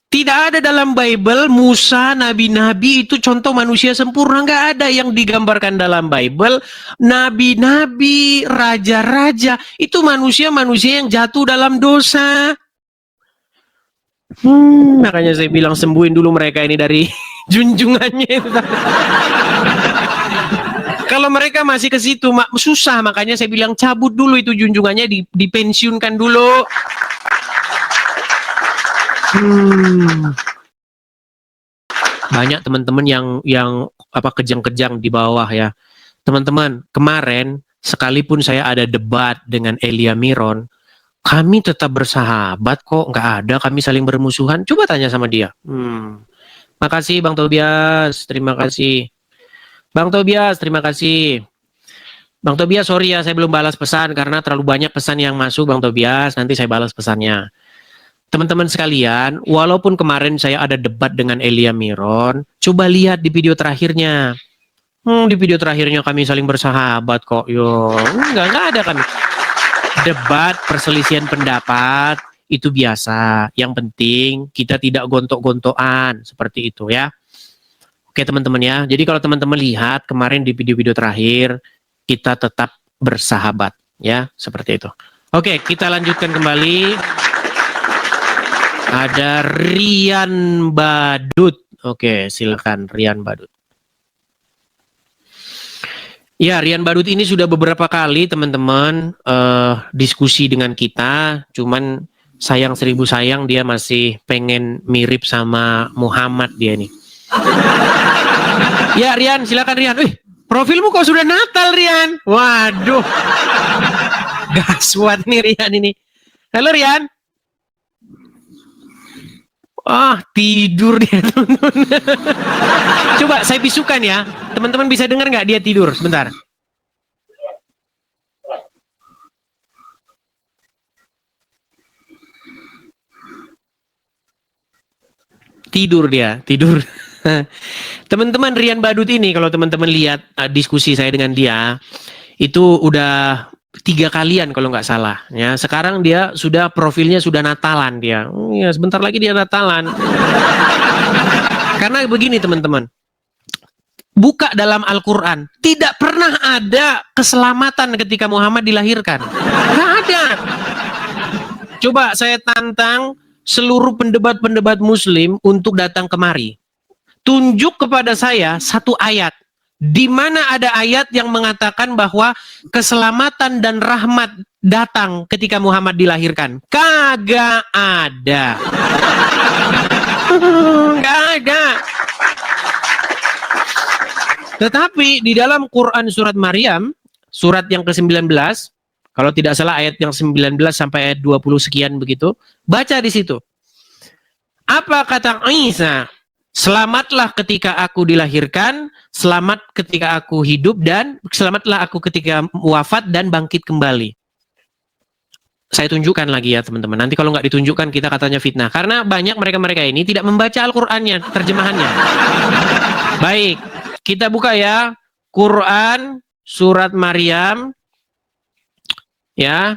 Tidak ada dalam Bible Musa, nabi-nabi itu contoh manusia sempurna. Nggak ada yang digambarkan dalam Bible. Nabi-nabi, raja-raja, itu manusia-manusia yang jatuh dalam dosa. Makanya saya bilang sembuhin dulu mereka ini dari junjungannya itu. Kalau mereka masih ke situ susah, makanya saya bilang cabut dulu itu junjungannya, dipensiunkan dulu. Banyak teman-teman yang kejang-kejang di bawah ya. Teman-teman, kemarin sekalipun saya ada debat dengan Elia Miron, kami tetap bersahabat kok, nggak ada kami saling bermusuhan. Coba tanya sama dia. Makasih Bang Tobias, terima kasih. Bang Tobias, terima kasih. Bang Tobias, sorry ya, saya belum balas pesan karena terlalu banyak pesan yang masuk, Bang Tobias. Nanti saya balas pesannya. Teman-teman sekalian, walaupun kemarin saya ada debat dengan Elia Miron, coba lihat di video terakhirnya. Di video terakhirnya kami saling bersahabat kok. Enggak ada kami. Debat, perselisihan pendapat, itu biasa. Yang penting kita tidak gontok-gontokan, seperti itu ya. Oke teman-teman ya, jadi kalau teman-teman lihat kemarin di video-video terakhir, kita tetap bersahabat ya, seperti itu. Oke, kita lanjutkan kembali. Ada Rian Badut. Oke, silakan Rian Badut. Ya, Rian Badut ini sudah beberapa kali teman-teman diskusi dengan kita, cuman sayang seribu sayang dia masih pengen mirip sama Muhammad dia nih. Ya Rian, silakan Rian. Wih, profilmu kok sudah Natal Rian? Waduh, gaswat nih Rian ini. Halo Rian. Ah, tidur dia teman-teman. Coba saya bisukan ya. Teman-teman bisa dengar nggak dia tidur? Sebentar. Tidur dia, tidur. Teman-teman Rian Badut ini kalau teman-teman lihat diskusi saya dengan dia, itu udah 3 kalian kalau nggak salah. Ya, sekarang dia sudah profilnya sudah Natalan dia. Ya, sebentar lagi dia Natalan. Karena begini teman-teman. Buka dalam Al-Quran. Tidak pernah ada keselamatan ketika Muhammad dilahirkan. Nggak ada. Coba saya tantang seluruh pendebat-pendebat Muslim untuk datang kemari. Tunjuk kepada saya satu ayat. Di mana ada ayat yang mengatakan bahwa keselamatan dan rahmat datang ketika Muhammad dilahirkan? Kagak ada. Nggak ada. Tetapi di dalam Quran surat Maryam, surat yang ke-19, kalau tidak salah ayat yang 19 sampai ayat 20 sekian begitu, baca di situ. Apa kata Isa? Selamatlah ketika aku dilahirkan, selamat ketika aku hidup, dan selamatlah aku ketika wafat dan bangkit kembali. Saya tunjukkan lagi ya teman-teman. Nanti kalau nggak ditunjukkan kita katanya fitnah. Karena banyak mereka-mereka ini tidak membaca Al-Qur'annya, terjemahannya. Baik, kita buka ya. Quran, surat Maryam. Ya.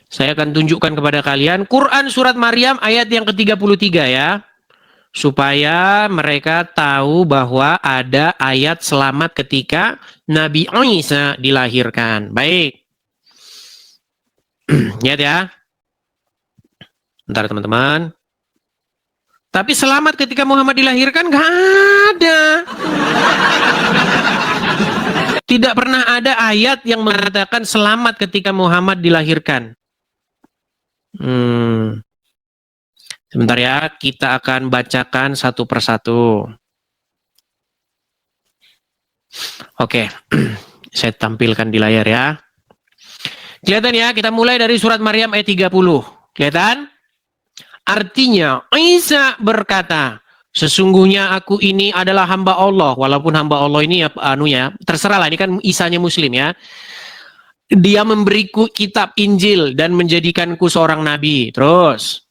Saya akan tunjukkan kepada kalian. Quran surat Maryam ayat yang ke-33 ya. Supaya mereka tahu bahwa ada ayat selamat ketika Nabi Isa dilahirkan. Baik. Lihat ya. Bentar teman-teman. Tapi selamat ketika Muhammad dilahirkan nggak ada. Tidak pernah ada ayat yang mengatakan selamat ketika Muhammad dilahirkan. Sebentar ya, kita akan bacakan satu persatu. Oke, saya tampilkan di layar ya. Kelihatan ya, kita mulai dari surat Maryam ayat 30. Kelihatan? Artinya, Isa berkata, sesungguhnya aku ini adalah hamba Allah. Walaupun hamba Allah ini ya, terserah lah, ini kan Isanya Muslim ya. Dia memberiku kitab Injil dan menjadikanku seorang nabi. Terus.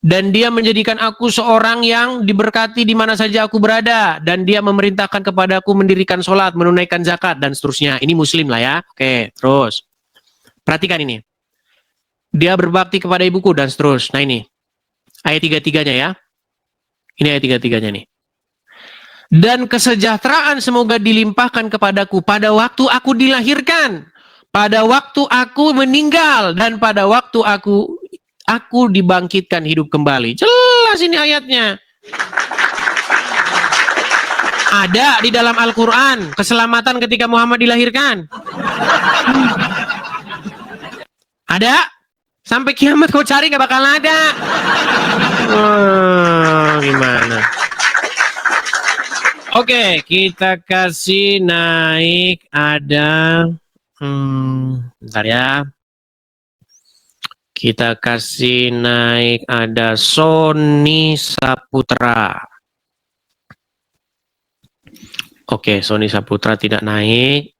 Dan dia menjadikan aku seorang yang diberkati di mana saja aku berada. Dan dia memerintahkan kepadaku mendirikan sholat, menunaikan zakat, dan seterusnya. Ini Muslim lah ya. Oke, terus. Perhatikan ini. Dia berbakti kepada ibuku dan seterus. Nah ini. Ayat 33-nya ya. Ini ayat 33-nya nih. Dan kesejahteraan semoga dilimpahkan kepadaku pada waktu aku dilahirkan. Pada waktu aku meninggal dan pada waktu aku dibangkitkan hidup kembali. Jelas ini ayatnya. Ada di dalam Al-Quran keselamatan ketika Muhammad dilahirkan. Ada? Sampai kiamat kau cari gak bakal ada. Gimana? Oke, kita kasih naik ada... bentar ya. Kita kasih naik ada Sony Saputra. Oke, Sony Saputra tidak naik.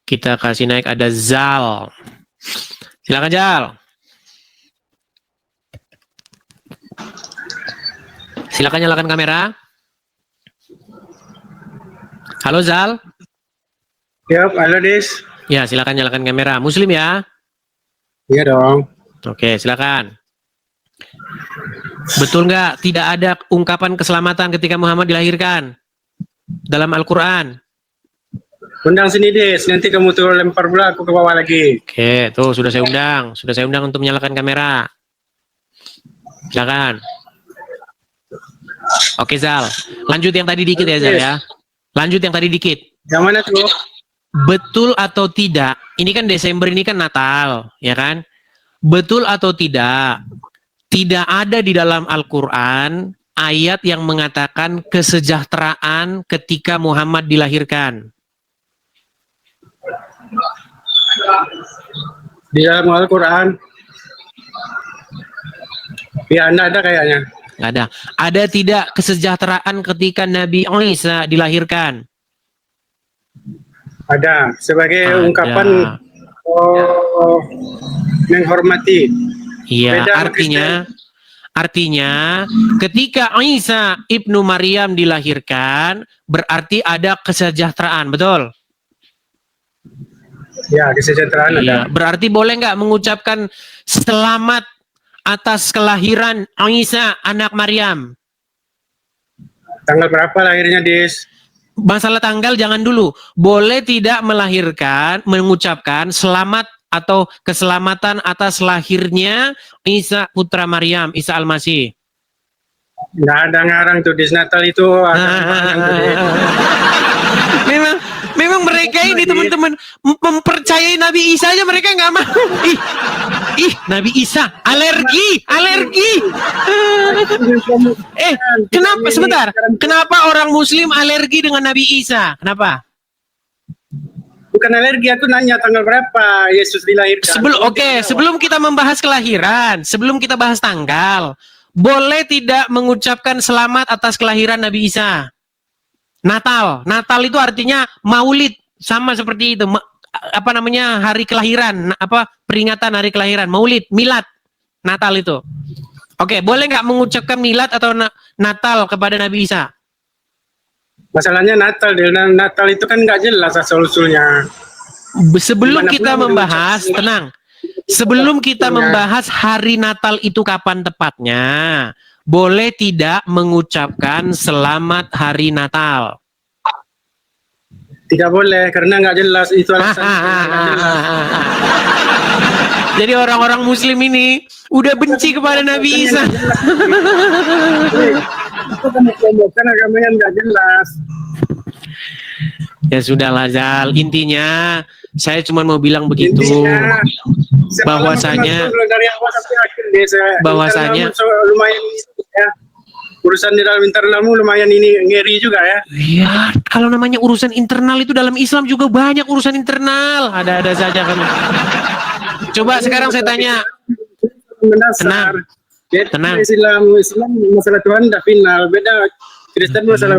Kita kasih naik ada Zal. Silakan Zal. Silakan nyalakan kamera. Halo Zal. Yap, halo Dis. Ya, silakan nyalakan kamera. Muslim ya? Iya dong. Oke, silakan. Betul nggak tidak ada ungkapan keselamatan ketika Muhammad dilahirkan dalam Al-Quran? Undang sini Dis, nanti kamu tuh lempar bola aku ke bawah lagi. Oke, tuh sudah saya undang. Sudah saya undang untuk menyalakan kamera. Silakan. Oke Zal, lanjut yang tadi dikit ya Zal ya. Lanjut yang tadi dikit. Yang mana tuh? betul atau tidak, ini kan Desember ini kan Natal, ya kan? Betul atau tidak, tidak ada di dalam Al-Quran ayat yang mengatakan kesejahteraan ketika Muhammad dilahirkan. Di dalam Al-Quran, ya nggak ada kayaknya. Nggak ada. Ada tidak kesejahteraan ketika Nabi Isa dilahirkan? Ada sebagai Ada. ungkapan menghormati. Iya, Beda sama artinya ketika Isa ibnu Maryam dilahirkan berarti ada kesejahteraan, betul? Ya, kesejahteraan Iya, ada. berarti boleh nggak mengucapkan selamat atas kelahiran Isa anak Maryam? Tanggal berapa lahirnya, Dis? Masalah tanggal jangan dulu. Boleh tidak mengucapkan selamat atau keselamatan atas lahirnya Isa putra Maryam, Isa Al-Masih? Nggak ada ngarang tuh, Dis. Natal itu ada ngarang tuh, Dis. memang mereka ini teman-teman mempercayai Nabi Isa aja mereka nggak mau. Ih, Nabi Isa alergi. Kenapa sebentar? Kenapa orang Muslim alergi dengan Nabi Isa? Kenapa? Bukan alergi, aku nanya tanggal berapa Yesus dilahirkan. Sebelum kita membahas kelahiran, sebelum kita bahas tanggal, boleh tidak mengucapkan selamat atas kelahiran Nabi Isa? Natal itu artinya Maulid, sama seperti itu. Apa namanya, hari kelahiran, peringatan hari kelahiran, Maulid, Milad, Natal itu. Oke, boleh nggak mengucapkan Milad atau Natal kepada Nabi Isa? Masalahnya Natal itu kan nggak jelas asal-usulnya. Sebelum Dimanapun kita membahas, tenang. Sebelum kita membahas hari Natal itu kapan tepatnya, boleh tidak mengucapkan selamat hari Natal? Tidak boleh, karena nggak jelas itu alasannya. Jadi orang-orang Muslim ini udah benci kepada Nabi Isa. Itu kan mempromokan agama yang nggak jelas. Ya sudahlah Zal, intinya saya cuma mau bilang begitu. Intinya, Bahwasanya dari awal sampai akhir deh, bahwasanya lumayan ya. Urusan di dalam internalmu lumayan ini ngeri juga ya. ya, kalau namanya urusan internal itu dalam Islam juga banyak urusan internal. Ada-ada saja kamu. Coba sekarang saya tanya. Mendasar. Tenang. Islam masalah Tuhan udah final. Beda Kristen masalah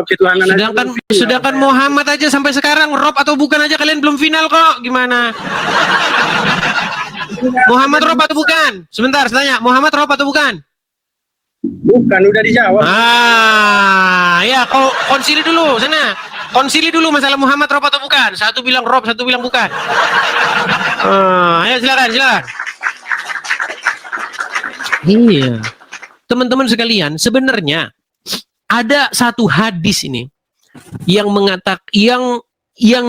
ketuhanan. Sedangkan Muhammad aja sampai sekarang Rob atau bukan aja kalian belum final kok. Gimana? Muhammad Rob atau bukan? Sebentar, saya tanya. Muhammad Rob atau bukan? Bukan, udah dijawab. Ya, kau konsili dulu sana. Konsili dulu masalah Muhammad Rob atau bukan. Satu bilang Rob, satu bilang bukan. Ayo silakan. Iya. Teman-teman sekalian, sebenarnya ada satu hadis ini yang yang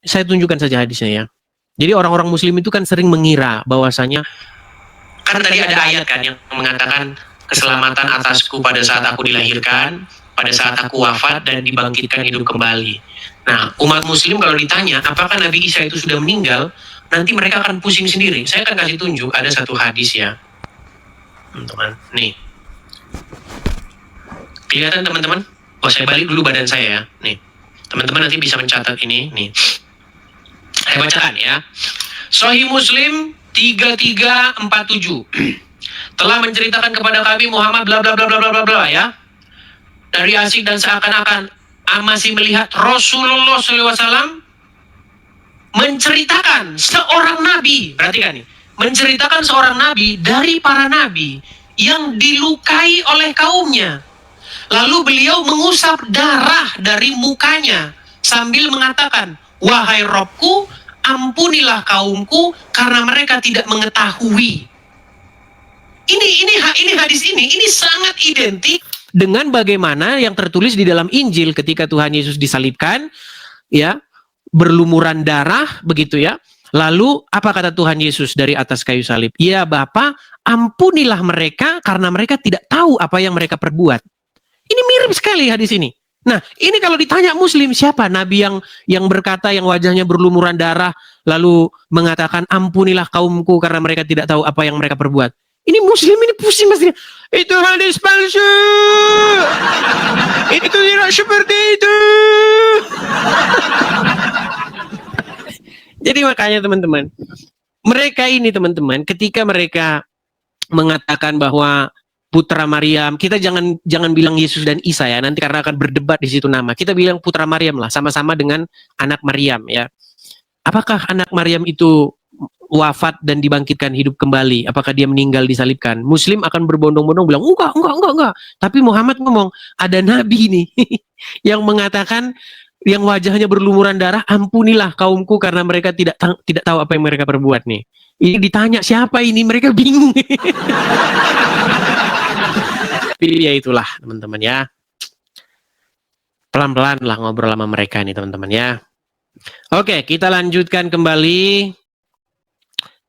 saya tunjukkan saja hadisnya ya. Jadi orang-orang Muslim itu kan sering mengira bahwasanya kan tadi ada ayat kan yang mengatakan keselamatan atasku pada saat aku dilahirkan, pada saat aku wafat dan dibangkitkan hidup kembali. Nah, umat Muslim kalau ditanya apakah Nabi Isa itu sudah meninggal, nanti mereka akan pusing sendiri. Saya akan kasih tunjuk ada satu hadis ya, teman-teman. Nih, kelihatan teman-teman? Oh, saya balik dulu badan saya ya. Nih, teman-teman nanti bisa mencatat ini. Nih, saya bacakan ya. Sahih Muslim 3347 telah menceritakan kepada kami Muhammad bla bla bla bla bla bla ya. Dari asik dan seakan-akan masih melihat Rasulullah SAW menceritakan seorang nabi, perhatikan nih, menceritakan seorang nabi dari para nabi yang dilukai oleh kaumnya. Lalu beliau mengusap darah dari mukanya sambil mengatakan, wahai Robku, ampunilah kaumku karena mereka tidak mengetahui. Ini hadis ini sangat identik dengan bagaimana yang tertulis di dalam Injil ketika Tuhan Yesus disalibkan, ya, berlumuran darah begitu ya. Lalu apa kata Tuhan Yesus dari atas kayu salib? Ya Bapa, ampunilah mereka karena mereka tidak tahu apa yang mereka perbuat. Ini mirip sekali hadis ini. Nah, ini kalau ditanya Muslim, siapa nabi yang berkata, yang wajahnya berlumuran darah, lalu mengatakan ampunilah kaumku karena mereka tidak tahu apa yang mereka perbuat. Ini Muslim ini pusing pasti. Itu hadis palsu. Itu tidak seperti itu. Jadi makanya teman-teman, mereka ini teman-teman, ketika mereka mengatakan bahwa Putra Maryam, kita jangan bilang Yesus dan Isa ya, nanti karena akan berdebat di situ nama. Kita bilang Putra Maryam lah, sama-sama dengan anak Maryam ya. Apakah anak Maryam itu wafat dan dibangkitkan hidup kembali? Apakah dia meninggal disalibkan? Muslim akan berbondong-bondong bilang enggak. Tapi Muhammad ngomong, ada nabi nih yang mengatakan, yang wajahnya berlumuran darah, ampunilah kaumku karena mereka tidak tahu apa yang mereka perbuat nih. Ini ditanya siapa ini, mereka bingung. Tapi ya itulah teman-teman ya. Pelan-pelan lah ngobrol sama mereka nih teman-teman ya. Oke, kita lanjutkan kembali.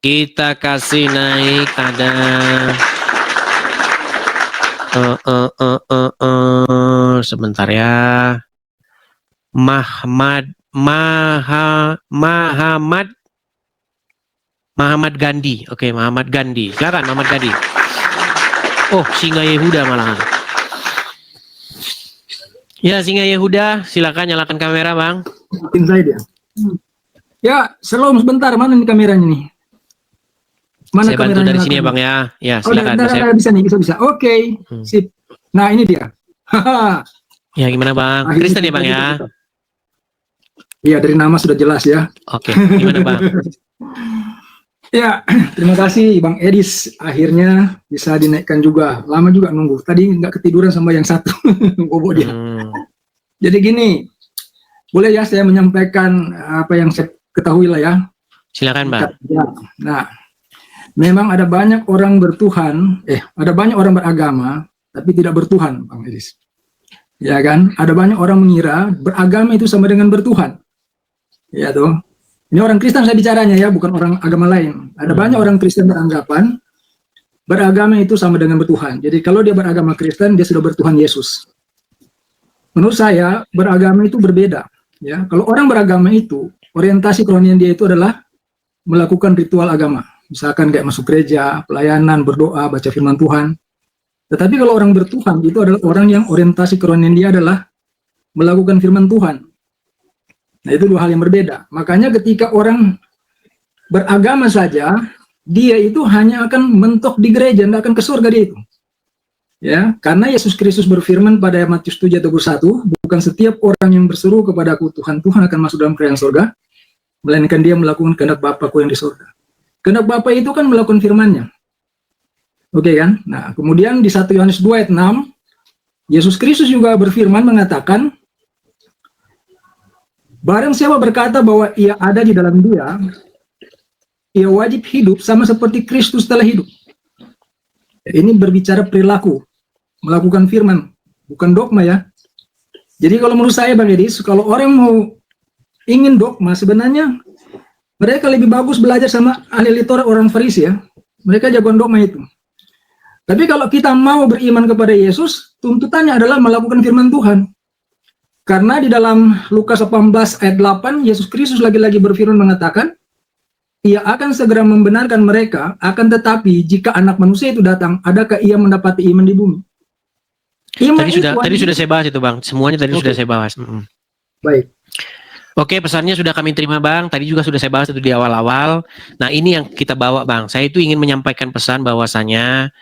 Kita kasih naik ada sebentar ya. Muhammad Gandhi. Oke, Muhammad Gandhi. Silakan Muhammad Gandhi. Oh, Singa Yehuda malahan. Ya, Singa Yehuda, silakan nyalakan kamera, Bang. Mungkin saya dia. Ya, shalom sebentar, mana nih kameranya nih? Mana saya bantu dari sini ya, Bang ya. Ya, silakan. Bisa nih, bisa. Oke, sip. Nah, ini dia. Ya, gimana, Bang? Kristen ya, Bang ya? Iya, dari nama sudah jelas ya. Oke, gimana, Bang? Ya, terima kasih Bang Edis. Akhirnya bisa dinaikkan juga. Lama juga nunggu. Tadi nggak ketiduran sama yang satu. Bobo dia. Jadi gini, boleh ya saya menyampaikan apa yang saya ketahui lah ya. Silakan, Bang. Nah, memang ada banyak orang bertuhan, ada banyak orang beragama, tapi tidak bertuhan, Bang Edis. Ya kan? Ada banyak orang mengira beragama itu sama dengan bertuhan. Ya toh. Ini orang Kristen saya bicaranya ya, bukan orang agama lain. Ada banyak orang Kristen beranggapan beragama itu sama dengan bertuhan. Jadi kalau dia beragama Kristen, dia sudah bertuhan Yesus. Menurut saya beragama itu berbeda. Ya, kalau orang beragama itu orientasi kerohanian dia itu adalah melakukan ritual agama. Misalkan kayak masuk gereja, pelayanan, berdoa, baca firman Tuhan. Tetapi kalau orang bertuhan itu adalah orang yang orientasi kerohanian dia adalah melakukan firman Tuhan. Nah, itu dua hal yang berbeda. Makanya ketika orang beragama saja, dia itu hanya akan mentok di gereja, tidak akan ke surga dia itu. Ya, karena Yesus Kristus berfirman pada Matius 7:21, bukan setiap orang yang berseru kepadaku Tuhan, Tuhan akan masuk dalam kerajaan surga, melainkan dia melakukan kehendak Bapa-Ku yang di surga. Kehendak Bapa itu kan melakukan firman-Nya. Oke kan? Nah, kemudian di 1 Yohanes 2:6, Yesus Kristus juga berfirman mengatakan, barang siapa berkata bahwa ia ada di dalam dia, ia wajib hidup sama seperti Kristus telah hidup. Ini berbicara perilaku, melakukan firman, bukan dogma ya. Jadi kalau menurut saya Bang Edis, kalau orang mau ingin dogma, sebenarnya mereka lebih bagus belajar sama ahli Taurat orang Farisi ya. Mereka jagoan dogma itu. Tapi kalau kita mau beriman kepada Yesus, tuntutannya adalah melakukan firman Tuhan. Karena di dalam Lukas 18 ayat 8, Yesus Kristus lagi-lagi berfirman mengatakan, ia akan segera membenarkan mereka, akan tetapi jika anak manusia itu datang, adakah ia mendapati iman di bumi? Tadi sudah saya bahas itu, Bang. Semuanya tadi sudah saya bahas. Baik. Oke, pesannya sudah kami terima, Bang. Tadi juga sudah saya bahas itu di awal-awal. Nah, ini yang kita bawa, Bang. Saya itu ingin menyampaikan pesan bahwasanya,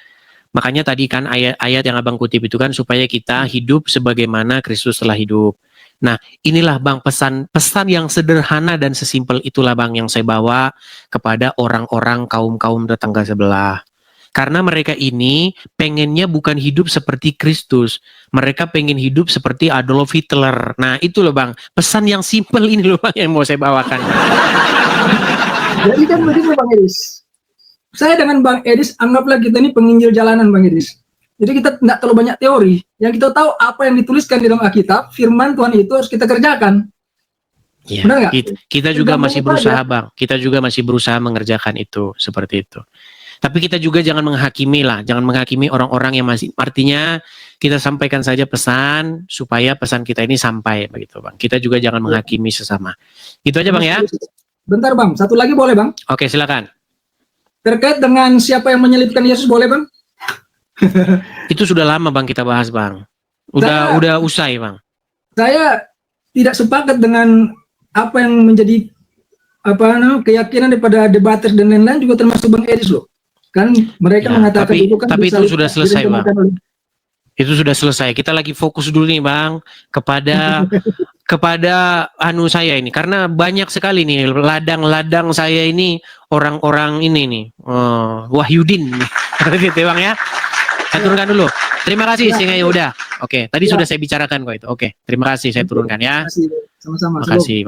makanya tadi kan ayat yang Abang kutip itu kan supaya kita hidup sebagaimana Kristus telah hidup. Nah, inilah Bang pesan yang sederhana dan sesimpel itulah Bang yang saya bawa kepada orang-orang kaum tetangga sebelah. Karena mereka ini pengennya bukan hidup seperti Kristus. Mereka pengen hidup seperti Adolf Hitler. Nah, itu loh Bang, pesan yang simpel ini loh Bang yang mau saya bawakan. Jadi kan begitu Bang Edis. Saya dengan Bang Edis, anggaplah kita ini penginjil jalanan Bang Edis. Jadi kita tidak terlalu banyak teori. Yang kita tahu apa yang dituliskan di dalam Alkitab, firman Tuhan itu harus kita kerjakan. Ya, benar nggak? Kita juga masih berusaha Bang. Kita juga masih berusaha mengerjakan itu seperti itu. Tapi kita juga jangan menghakimi lah, jangan menghakimi orang-orang yang masih, artinya kita sampaikan saja pesan supaya pesan kita ini sampai begitu Bang. Kita juga jangan menghakimi sesama. Itu aja Bang ya. Bentar Bang, satu lagi boleh Bang? Oke, silakan. Terkait dengan siapa yang menyelipkan Yesus boleh Bang? Itu sudah lama Bang kita bahas Bang. Udah usai Bang. Saya tidak sepakat dengan apa yang menjadi keyakinan daripada debater dan lain-lain, juga termasuk Bang Edis loh. Kan mereka Ya, mengatakan tapi itu sudah selesai Bang. direncanakan oleh- Itu sudah selesai. Kita lagi fokus dulu nih Bang kepada saya ini, karena banyak sekali nih ladang saya ini orang-orang ini nih Wahyudin gitu Bang ya. Saya turunkan dulu. Terima kasih sehingga ya udah. Oke, tadi sudah saya bicarakan kok itu. Oke, terima kasih saya turunkan ya. Terima kasih. Sama-sama.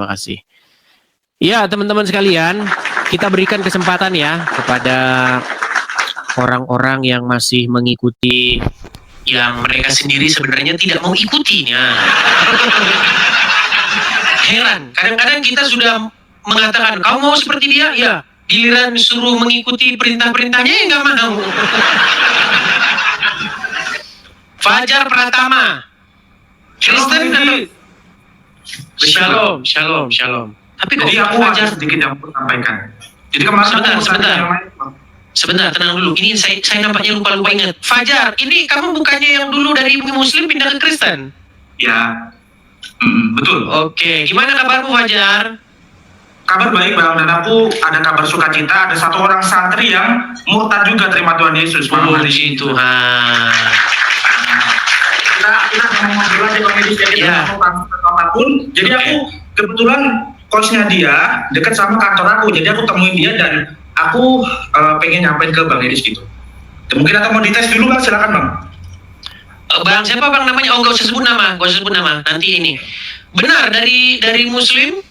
Makasih. Ya, teman-teman sekalian, kita berikan kesempatan ya kepada orang-orang yang masih mengikuti yang mereka sendiri sebenarnya tidak mau ikutinya. Heran, kadang-kadang kita sudah mengatakan, kau mau seperti dia? Ya, giliran suruh mengikuti perintah-perintahnya ya nggak mau. Fajar Pratama, Kristen atau Shalom. Tapi kok Jadi aku Fajar ada sedikit yang aku sampaikan. Jadi kemarin Sebentar, aku sebentar. yang lain. Sebentar, tenang dulu. Ini saya nampaknya lupa ingat. Fajar, ini kamu bukannya yang dulu dari Muslim pindah ke Kristen? Ya, betul. Oke, gimana kabarmu Fajar? Kabar baik Bang, dan aku ada kabar sukacita. Ada satu orang santri yang murtad juga terima Tuhan Yesus. malam hari ini. Tuhan. Kita mau ngobrol aja Bang Edis, jadi Ya. kita mau apapun. Jadi aku kebetulan kosnya dia dekat sama kantor aku, jadi aku temuin dia dan aku pengen nyampein ke Bang Edis gitu. Mungkin atau mau dites dulu Bang, silakan Bang. Bang, siapa Bang namanya? Oh, nggak usah sebut nama. Nanti ini. Benar dari Muslim?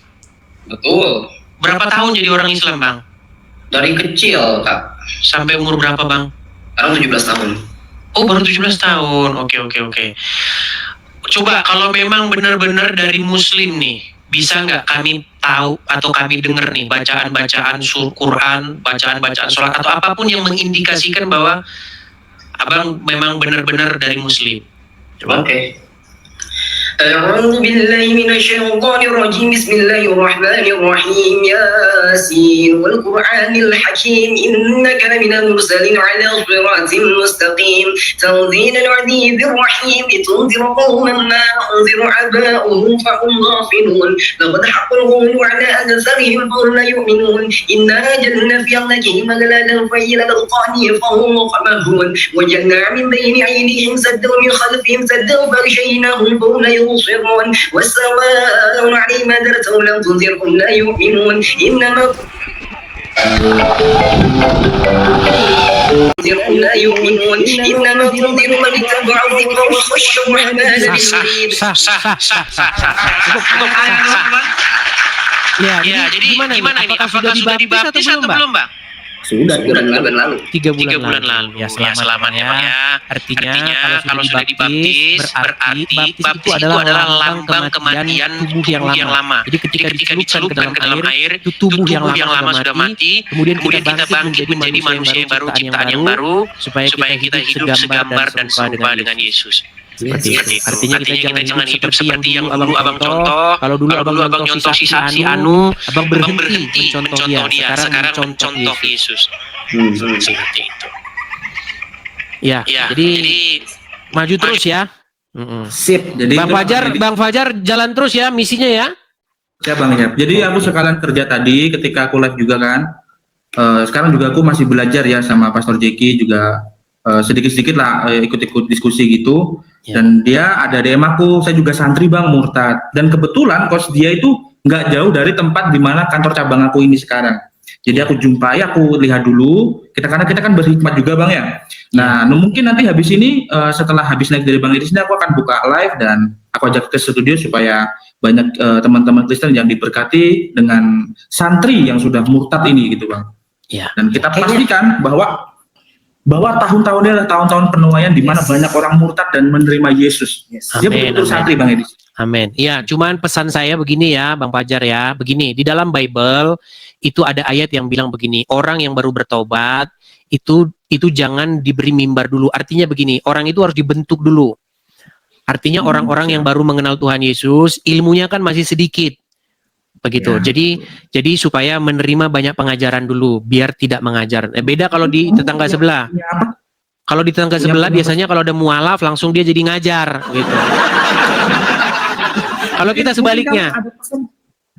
Betul. Berapa tahun jadi orang Islam, Bang? Dari kecil, Kak. Sampai umur berapa, Bang? Sekarang 17 tahun. Oh, baru 17 tahun. Oke. Coba kalau memang benar-benar dari Muslim nih, bisa nggak kami tahu atau kami dengar nih bacaan-bacaan Quran, bacaan-bacaan sholat atau apapun yang mengindikasikan bahwa Abang memang benar-benar dari Muslim. Coba. Oke. أعوذ بالله من الشيطان الرجيم بسم الله الرحمن الرحيم ياسين والقرآن الحكيم إنك لمن المرسلين على صراط مستقيم تنزيل العزيز الرحيم لتنذر قوما ما أنذر آباؤهم فهم غافلون لقد حق القول على أكثرهم فهم لا يؤمنون إنا جعلنا في أعناقهم أغلالا فإلى الأذقان فهم مقمحون وجعلنا من بين أيديهم سدا ومن خلفهم سدا فغشيناهم فهم لا يبصرون والسواء عليهم أنذرتهم لم تنذرهم لا يؤمنون إنما لا يؤمنون إنما تنذر من اتبع الذكر وخشى الرحمن بالغيب. Ya, jadi gimana nih? Apakah sudah dibaptis atau belum, Bang? Sudah 3 bulan lalu. 3 bulan lalu. Ya, selamat ya, Bang ya. Artinya kalau sudah dibaptis berarti baptis itu adalah lambang kematian tubuh yang lama. Jadi ketika dicelupkan ke dalam air, itu tubuh yang lama sudah mati, kemudian kita bangkit menjadi manusia yang baru, ciptaan yang baru, supaya kita hidup segambar dan serupa dengan Yesus. Seperti itu. Artinya kita jangan hidup seperti yang dulu Abang contoh. Kalau dulu Abang contoh si Anu, Abang berhenti mencontoh dia. Sekarang mencontoh Yesus. Seperti itu. Ya, jadi maju terus ya. Sip. Jadi Bang Fajar jalan terus ya misinya ya. Ya Bang ya. Jadi aku sekalian kerja tadi ketika aku live juga kan. Sekarang juga aku masih belajar ya sama Pastor Jeki juga. Sedikit-sedikit lah ikut-ikut diskusi gitu. Dan dia ada DM aku, saya juga santri Bang murtad. Dan kebetulan kos dia itu nggak jauh dari tempat di mana kantor cabang aku ini sekarang. Jadi aku jumpai, aku lihat dulu. Karena kita kan berhikmat juga Bang ya. Nah, mungkin nanti habis ini setelah habis naik dari Bang Edis ini aku akan buka live dan aku ajak ke studio supaya banyak teman-teman Kristen yang diberkati dengan santri yang sudah murtad ini gitu Bang. Ya. Dan kita pastikan bahwa tahun-tahun ini adalah tahun-tahun penuaian di mana banyak orang murtad dan menerima Yesus. Dia betul-betul santri Bang Edis. Amin. Ya, cuman pesan saya begini ya, Bang Fajar ya. Begini, di dalam Bible itu ada ayat yang bilang begini, orang yang baru bertobat itu jangan diberi mimbar dulu. Artinya begini, orang itu harus dibentuk dulu. Artinya orang-orang yang baru mengenal Tuhan Yesus, ilmunya kan masih sedikit. Begitu. Jadi supaya menerima banyak pengajaran dulu, biar tidak mengajar. Beda kalau di tetangga sebelah. Kalau di tetangga sebelah biasanya kalau ada mualaf langsung dia jadi ngajar gitu. Kalau kita sebaliknya.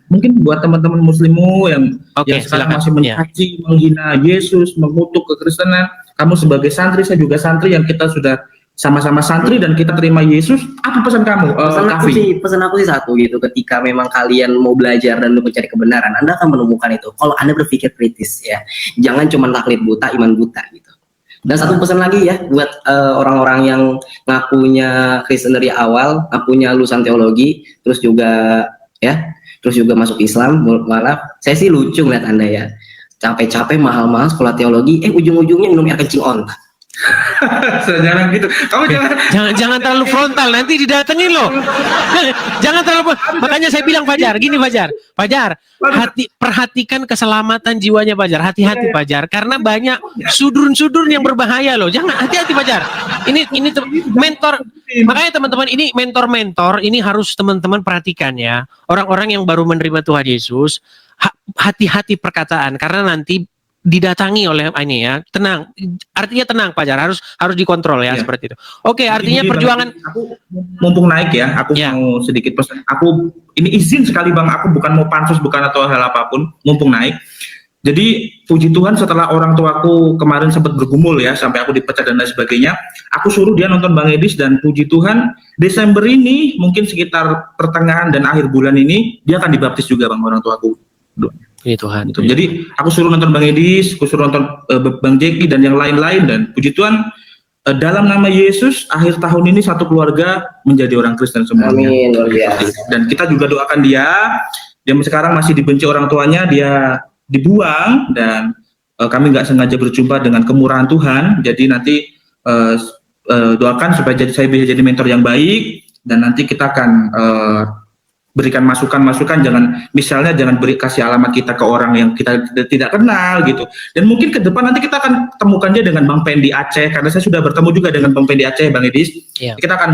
Mungkin buat teman-teman muslimu yang sekarang silakan. masih mencaci, menghina Yesus, mengutuk kekristenan, kamu sebagai santri, saya juga santri yang kita sudah sama-sama santri dan kita terima Yesus, apa pesan kamu? Pesan aku sih satu gitu, ketika memang kalian mau belajar dan mencari kebenaran, Anda akan menemukan itu. Kalau Anda berpikir kritis ya, jangan cuma taklid buta, iman buta gitu. Dan satu pesan lagi ya buat orang-orang yang ngakunya Kristen dari awal, ngakunya lulusan teologi, terus juga masuk Islam, malah saya sih lucu ngeliat Anda ya. Capek-capek mahal-mahal sekolah teologi, ujung-ujungnya minum air kencing onta. Jangan gitu. Kamu jangan terlalu frontal, nanti didatengin loh. Jangan terlalu. Makanya saya bilang Fajar, gini Fajar, perhatikan keselamatan jiwanya Fajar. Hati-hati Fajar, karena banyak sudurun-sudurun yang berbahaya loh. Jangan, hati-hati Fajar. Ini mentor. Makanya teman-teman ini mentor-mentor ini harus teman-teman perhatikan ya. Orang-orang yang baru menerima Tuhan Yesus, hati-hati perkataan karena nanti didatangi oleh ini ya. Tenang, artinya tenang Fajar, harus dikontrol ya, seperti itu. Oke, artinya perjuangan. Aku mumpung naik ya, aku mau sedikit pesan. Aku ini izin sekali Bang, aku bukan mau pansus, bukan atau hal apapun, mumpung naik. Jadi puji Tuhan setelah orang tuaku kemarin sempat bergumul ya, sampai aku dipecat dan lain sebagainya, aku suruh dia nonton Bang Edis dan puji Tuhan Desember ini mungkin sekitar pertengahan dan akhir bulan ini dia akan dibaptis juga Bang, orang tuaku. Ya Tuhan. Gitu. Jadi aku suruh nonton Bang Edis, aku suruh nonton Bang Jeki dan yang lain-lain, dan puji Tuhan dalam nama Yesus akhir tahun ini satu keluarga menjadi orang Kristen semuanya. Amin, luar biasa. Dan kita juga doakan dia sekarang masih dibenci orang tuanya, dia dibuang dan kami nggak sengaja berjumpa dengan kemurahan Tuhan. Jadi nanti doakan supaya saya bisa jadi mentor yang baik, dan nanti kita akan berikan masukan-masukan, jangan kasih alamat kita ke orang yang kita tidak kenal gitu. Dan mungkin ke depan nanti kita akan temukan dia dengan Bang Pen di Aceh, karena saya sudah bertemu juga dengan Bang Pen di Aceh, Bang Edis. Kita akan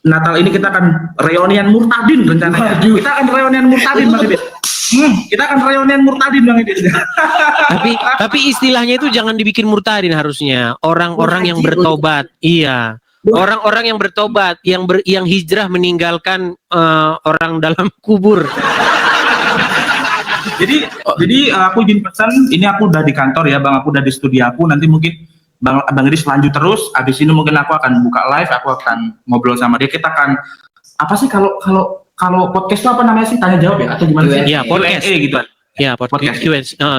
Natal ini kita akan reunian murtadin rencananya. Kita akan reunian murtadin Bang Edis. Kita akan reunian murtadin Bang Edis. tapi istilahnya itu jangan dibikin murtadin harusnya. Orang-orang yang bertobat. Iya. Orang-orang yang bertobat, yang hijrah meninggalkan orang dalam kubur. Jadi aku izin pesan, ini aku udah di kantor ya Bang, aku udah di studio aku, nanti mungkin Bang Edis lanjut terus, habis ini mungkin aku akan buka live, aku akan ngobrol sama dia, kita akan apa sih kalau podcast itu apa namanya sih, tanya jawab ya atau gimana sih? Iya, podcast gitu. Ya, podcast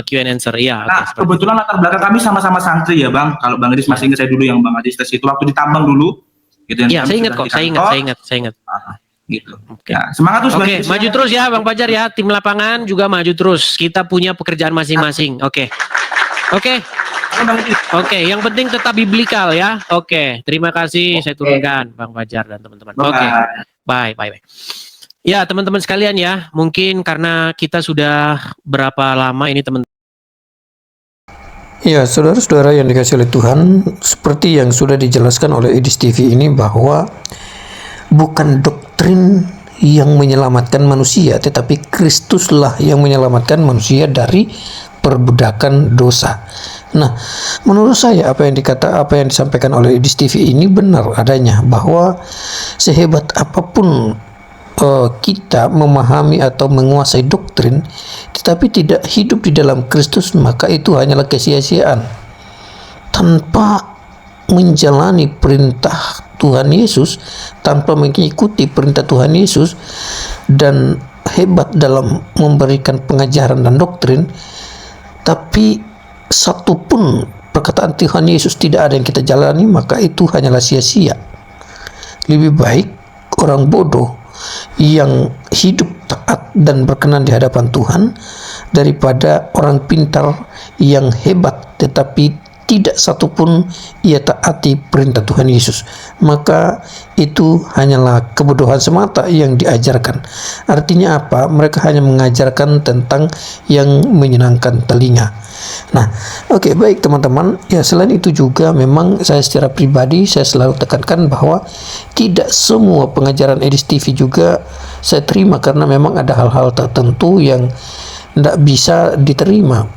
Q&A answer. Ya, kebetulan latar belakang kami sama-sama santri ya Bang. Kalau Bang Edis masih ingat saya dulu yang Bang Edis tes itu waktu di Tambang dulu. Gitu. Iya, saya ingat kok. Saya ingat. Gitu. Oke. Ya, semangat terus. Oke, maju terus ya Bang Fajar ya. Tim lapangan juga maju terus. Kita punya pekerjaan masing-masing. Oke, yang penting tetap biblikal ya. Oke, terima kasih. Saya turunkan Bang Fajar dan teman-teman. Oke. Bye. Ya teman-teman sekalian ya, mungkin karena kita sudah berapa lama ini teman. Ya saudara-saudara yang dikasihi oleh Tuhan, seperti yang sudah dijelaskan oleh Edis TV ini bahwa bukan doktrin yang menyelamatkan manusia, tetapi Kristuslah yang menyelamatkan manusia dari perbudakan dosa. Nah, menurut saya apa yang disampaikan oleh Edis TV ini benar adanya, bahwa sehebat apapun kita memahami atau menguasai doktrin tetapi tidak hidup di dalam Kristus, maka itu hanyalah kesia-siaan. Tanpa menjalani perintah Tuhan Yesus, tanpa mengikuti perintah Tuhan Yesus dan hebat dalam memberikan pengajaran dan doktrin, tapi satupun perkataan Tuhan Yesus tidak ada yang kita jalani, maka itu hanyalah sia-sia. Lebih baik orang bodoh yang hidup taat dan berkenan di hadapan Tuhan daripada orang pintar yang hebat tetapi tidak satupun ia taati perintah Tuhan Yesus, maka itu hanyalah kebodohan semata yang diajarkan. Artinya apa? Mereka hanya mengajarkan tentang yang menyenangkan telinga. Nah, oke, baik teman-teman. Ya, selain itu juga memang saya secara pribadi saya selalu tekankan bahwa tidak semua pengajaran Edis TV juga saya terima, karena memang ada hal-hal tertentu yang tidak bisa diterima.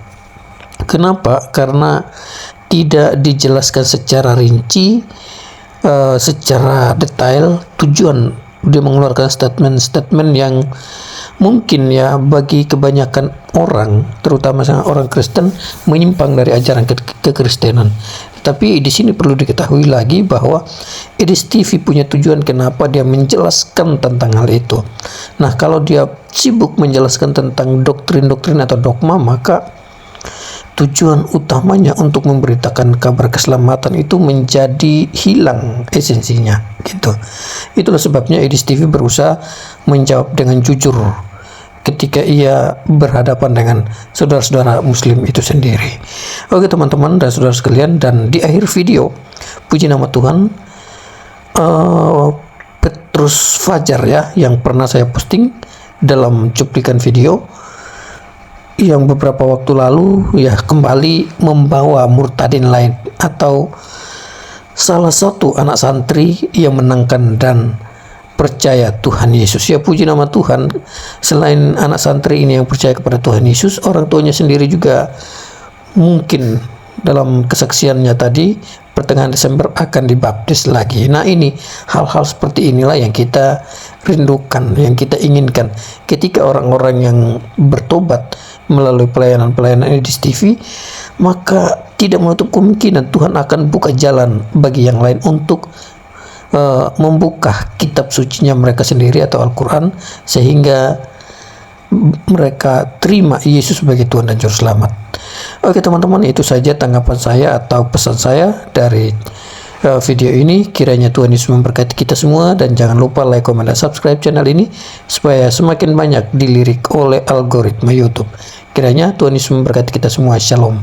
Kenapa? Karena tidak dijelaskan secara rinci, secara detail tujuan dia mengeluarkan statement-statement yang mungkin ya bagi kebanyakan orang, terutama orang Kristen, menyimpang dari ajaran kekristenan. Tapi di sini perlu diketahui lagi bahwa Edis TV punya tujuan kenapa dia menjelaskan tentang hal itu. Nah, kalau dia sibuk menjelaskan tentang doktrin-doktrin atau dogma, maka tujuan utamanya untuk memberitakan kabar keselamatan itu menjadi hilang esensinya, gitu. Itulah sebabnya Edis TV berusaha menjawab dengan jujur ketika ia berhadapan dengan saudara-saudara muslim itu sendiri. Oke teman-teman dan saudara sekalian, dan di akhir video, puji nama Tuhan, Petrus Fajar ya, yang pernah saya posting dalam cuplikan video yang beberapa waktu lalu ya, kembali membawa murtadin lain atau salah satu anak santri yang menangkan dan percaya Tuhan Yesus. Ya, puji nama Tuhan, selain anak santri ini yang percaya kepada Tuhan Yesus, orang tuanya sendiri juga mungkin dalam kesaksiannya tadi pertengahan Desember akan dibaptis lagi. Nah, ini hal-hal seperti inilah yang kita rindukan, yang kita inginkan ketika orang-orang yang bertobat melalui pelayanan-pelayanan Edis TV, maka tidak menutup kemungkinan Tuhan akan buka jalan bagi yang lain untuk membuka kitab sucinya mereka sendiri atau Al-Quran, sehingga mereka terima Yesus sebagai Tuhan dan Juru Selamat. Oke teman-teman, itu saja tanggapan saya atau pesan saya dari video ini. Kiranya Tuhan Yesus memberkati kita semua, dan jangan lupa like, komen, dan subscribe channel ini supaya semakin banyak dilirik oleh algoritma YouTube. Kiranya Tuhan Yesus memberkati kita semua. Shalom.